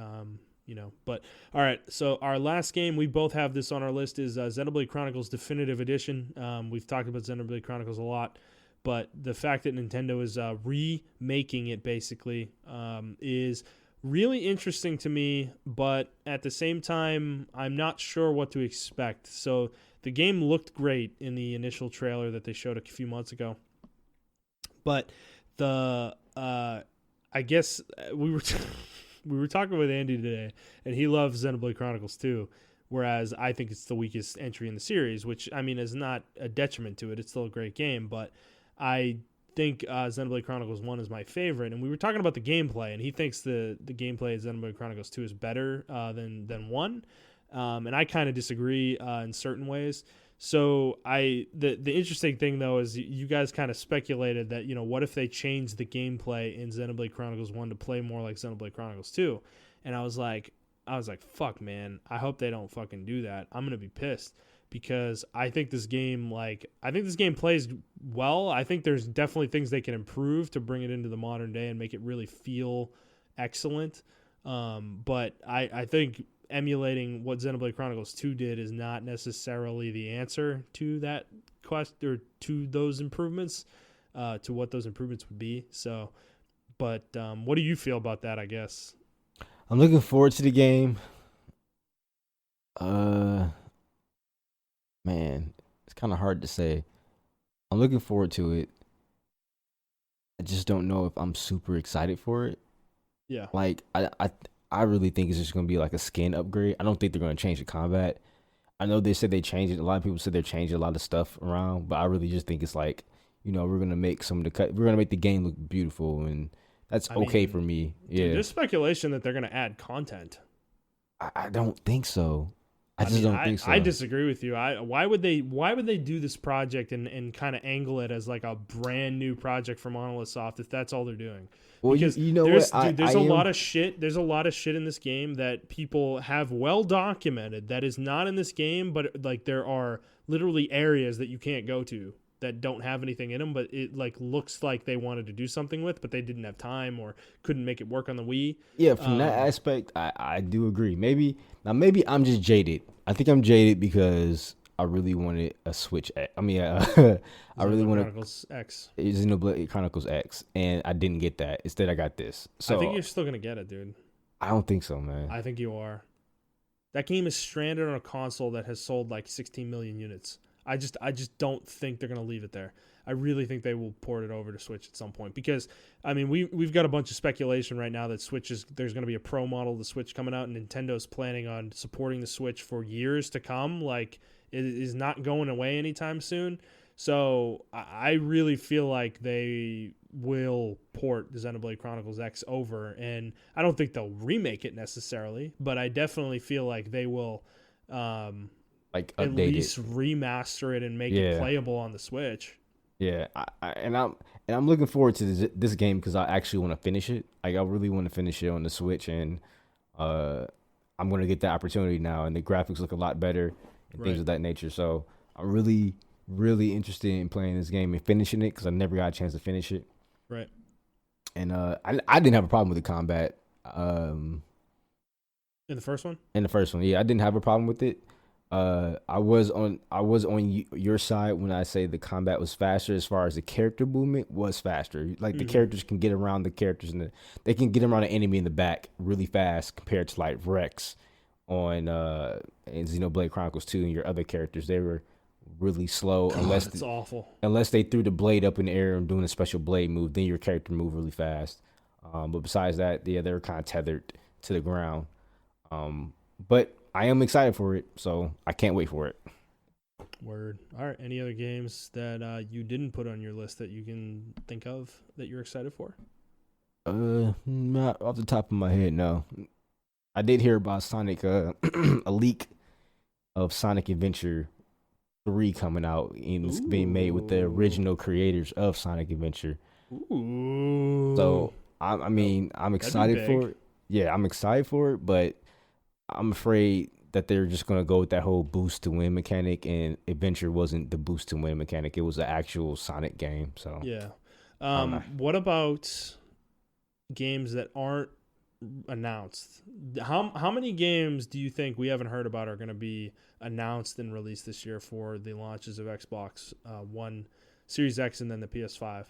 But, all right, so our last game, we both have this on our list, is Xenoblade Chronicles Definitive Edition. We've talked about Xenoblade Chronicles a lot, but the fact that Nintendo is remaking it basically is really interesting to me, but at the same time, I'm not sure what to expect. So the game looked great in the initial trailer that they showed a few months ago, but I guess we were we were talking with Andy today, and he loves Xenoblade Chronicles 2, whereas I think it's the weakest entry in the series, which, I mean, is not a detriment to it. It's still a great game, but I think Xenoblade Chronicles 1 is my favorite, and we were talking about the gameplay, and he thinks the gameplay of Xenoblade Chronicles 2 is better than 1, and I kind of disagree in certain ways. So the interesting thing though is you guys kind of speculated that, you know, what if they change the gameplay in Xenoblade Chronicles 1 to play more like Xenoblade Chronicles 2? And I was like, fuck, man, I hope they don't fucking do that. I'm gonna be pissed because I think this game plays well. I think there's definitely things they can improve to bring it into the modern day and make it really feel excellent. But I think emulating what Xenoblade Chronicles 2 did is not necessarily the answer to that quest or to those improvements, to what those improvements would be. So, but what do you feel about that, I guess? I'm looking forward to the game. Man, it's kind of hard to say. I'm looking forward to it. I just don't know if I'm super excited for it. Yeah. Like, I really think it's just going to be like a skin upgrade. I don't think they're going to change the combat. I know they said they changed it. A lot of people said they're changing a lot of stuff around, but I really just think it's like, you know, we're going to make we're going to make the game look beautiful, and that's okay for me. Yeah. Dude, there's speculation that they're going to add content. I don't think so. I don't think so. I disagree with you. Why would they do this project and kind of angle it as like a brand new project from Monolith Soft if that's all they're doing? Well, because you know there's, what? Dude, there's a lot of shit. There's a lot of shit in this game that people have well documented that is not in this game, but like there are literally areas that you can't go to that don't have anything in them, but it like looks like they wanted to do something with, but they didn't have time or couldn't make it work on the Wii. Yeah, from that aspect, I do agree. Maybe I'm just jaded. I think I'm jaded because I really wanted a Switch. I mean, I really wanted Chronicles X. Xenoblade Chronicles X, and I didn't get that. Instead, I got this. So I think you're still gonna get it, dude. I don't think so, man. I think you are. That game is stranded on a console that has sold like 16 million units. I just don't think they're gonna leave it there. I really think they will port it over to Switch at some point because, I mean, we've got a bunch of speculation right now that there's going to be a Pro model of the Switch coming out, and Nintendo's planning on supporting the Switch for years to come. Like, it is not going away anytime soon. So I really feel like they will port Xenoblade Chronicles X over, and I don't think they'll remake it necessarily, but I definitely feel like they will like at update least remaster it and make it playable on the Switch. Yeah, I'm looking forward to this game because I actually want to finish it. Like I really want to finish it on the Switch, and I'm gonna get that opportunity now. And the graphics look a lot better and things of that nature. So I'm really, really interested in playing this game and finishing it because I never got a chance to finish it. Right. And I didn't have a problem with the combat. In the first one. Yeah, I didn't have a problem with it. I was on your side when I say the combat was faster as far as the character movement was faster. Like the characters can get around the characters and they can get around an enemy in the back really fast compared to like Rex in Xenoblade Chronicles 2 and your other characters. They were really slow That's awful. Unless they threw the blade up in the air and doing a special blade move, then your character moved really fast. But besides that, yeah, they were kind of tethered to the ground. But I am excited for it, so I can't wait for it. Word. All right. Any other games that you didn't put on your list that you can think of that you're excited for? Not off the top of my head, no. I did hear about Sonic, a leak of Sonic Adventure 3 coming out, and it's being made with the original creators of Sonic Adventure. Ooh. So, I'm excited for it. Yeah, I'm excited for it, but I'm afraid that they're just going to go with that whole boost to win mechanic, and Adventure wasn't the boost to win mechanic. It was an actual Sonic game. So yeah. What about games that aren't announced? How many games do you think we haven't heard about are going to be announced and released this year for the launches of Xbox One, Series X and then the PS5.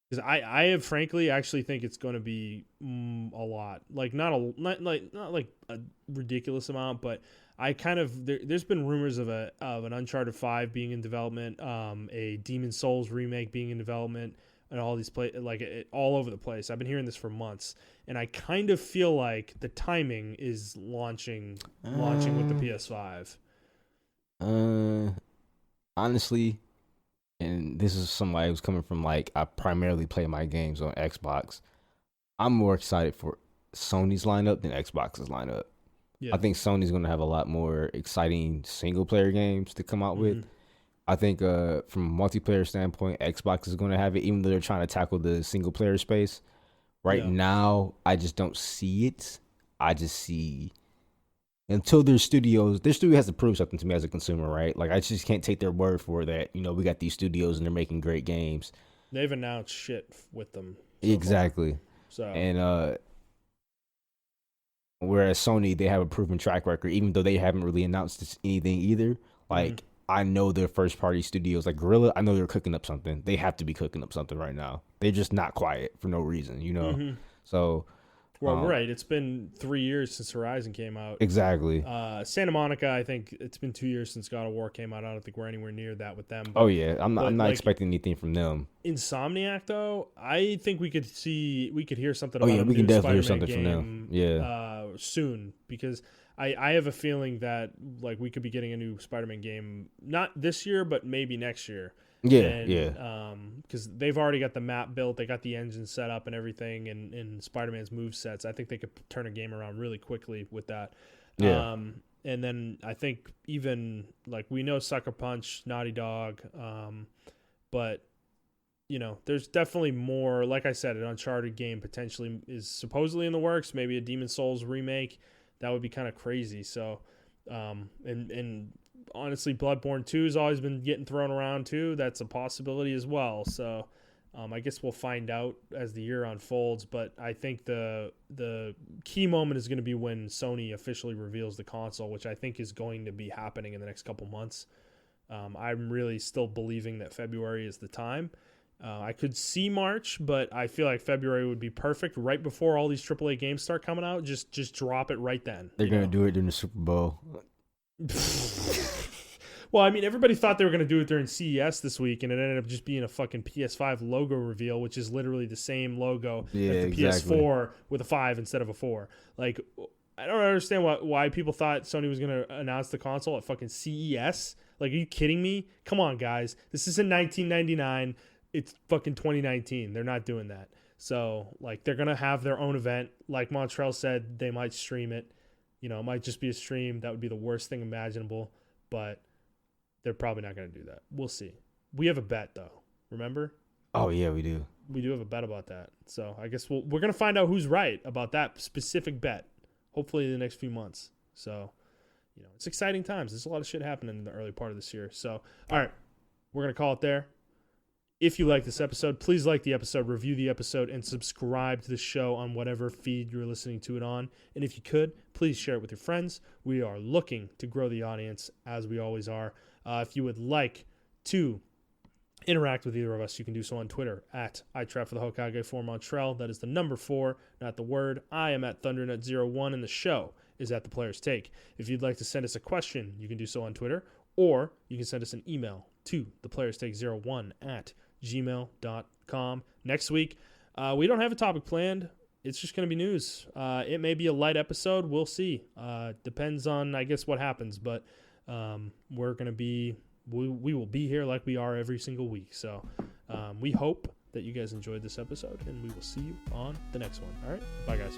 Because I have frankly actually think it's going to be a lot, like not like a ridiculous amount, but I kind of there's been rumors of an Uncharted 5 being in development, a Demon's Souls remake being in development, and all these all over the place. I've been hearing this for months, and I kind of feel like the timing is launching with the PS5. Honestly. And this is somebody who's coming from like, I primarily play my games on Xbox. I'm more excited for Sony's lineup than Xbox's lineup. Yeah. I think Sony's going to have a lot more exciting single player games to come out with. I think from a multiplayer standpoint, Xbox is going to have it, even though they're trying to tackle the single player space. Right now, I just don't see it. I just see... Until their studio has to prove something to me as a consumer, right? Like, I just can't take their word for it that, we got these studios and they're making great games. They've announced shit with them. Exactly. So, and whereas Sony, they have a proven track record, even though they haven't really announced anything either. Like, I know their first party studios, like Guerrilla, I know they're cooking up something. They have to be cooking up something right now. They're just not quiet for no reason, So... Well, right. It's been 3 years since Horizon came out. Exactly. Santa Monica, I think it's been 2 years since God of War came out. I don't think we're anywhere near that with them. But, I'm not expecting anything from them. Insomniac, though, I think we could hear something about we can definitely hear something from them. Yeah. Soon, because I have a feeling that like we could be getting a new Spider-Man game, not this year, but maybe next year. Because they've already got the map built, they got the engine set up and everything, and Spider-Man's move sets. I think they could turn a game around really quickly with that. Yeah. And then I think even like we know Sucker Punch, Naughty Dog, but there's definitely more. Like I said, an Uncharted game potentially is supposedly in the works. Maybe a Demon's Souls remake. That would be kind of crazy. So, and honestly, Bloodborne 2 has always been getting thrown around too. That's a possibility as well. So I guess we'll find out as the year unfolds. But I think the key moment is going to be when Sony officially reveals the console, which I think is going to be happening in the next couple months. I'm really still believing that February is the time. I could see March, but I feel like February would be perfect right before all these AAA games start coming out. Just drop it right then. They're going to do it during the Super Bowl. Well, I mean, everybody thought they were going to do it during CES this week, and it ended up just being a fucking PS5 logo reveal, which is literally the same logo as the PS4 with a 5 instead of a 4. Like, I don't understand why people thought Sony was going to announce the console at fucking CES. Like, are you kidding me? Come on, guys. This is in 1999. It's fucking 2019. They're not doing that. So, like, they're going to have their own event. Like Montrell said, they might stream it. It might just be a stream. That would be the worst thing imaginable. But they're probably not going to do that. We'll see. We have a bet, though. Remember? Oh, yeah, we do. We do have a bet about that. So I guess we're going to find out who's right about that specific bet, hopefully in the next few months. So, it's exciting times. There's a lot of shit happening in the early part of this year. So, all right, we're going to call it there. If you like this episode, please like the episode, review the episode, and subscribe to the show on whatever feed you're listening to it on. And if you could, please share it with your friends. We are looking to grow the audience, as we always are. If you would like to interact with either of us, you can do so on Twitter at iTrapForTheHokage for Montrell. That is the number 4, not the word. I am at ThunderNut01, and the show is at The Player's Take. If you'd like to send us a question, you can do so on Twitter, or you can send us an email to theplayerstake01@gmail.com. Next week, we don't have a topic planned. It's just going to be news. It may be a light episode. We'll see. Depends on, I guess, what happens, but we're going to be, we will be here like we are every single week. So we hope that you guys enjoyed this episode, and we will see you on the next one. All right. Bye, guys.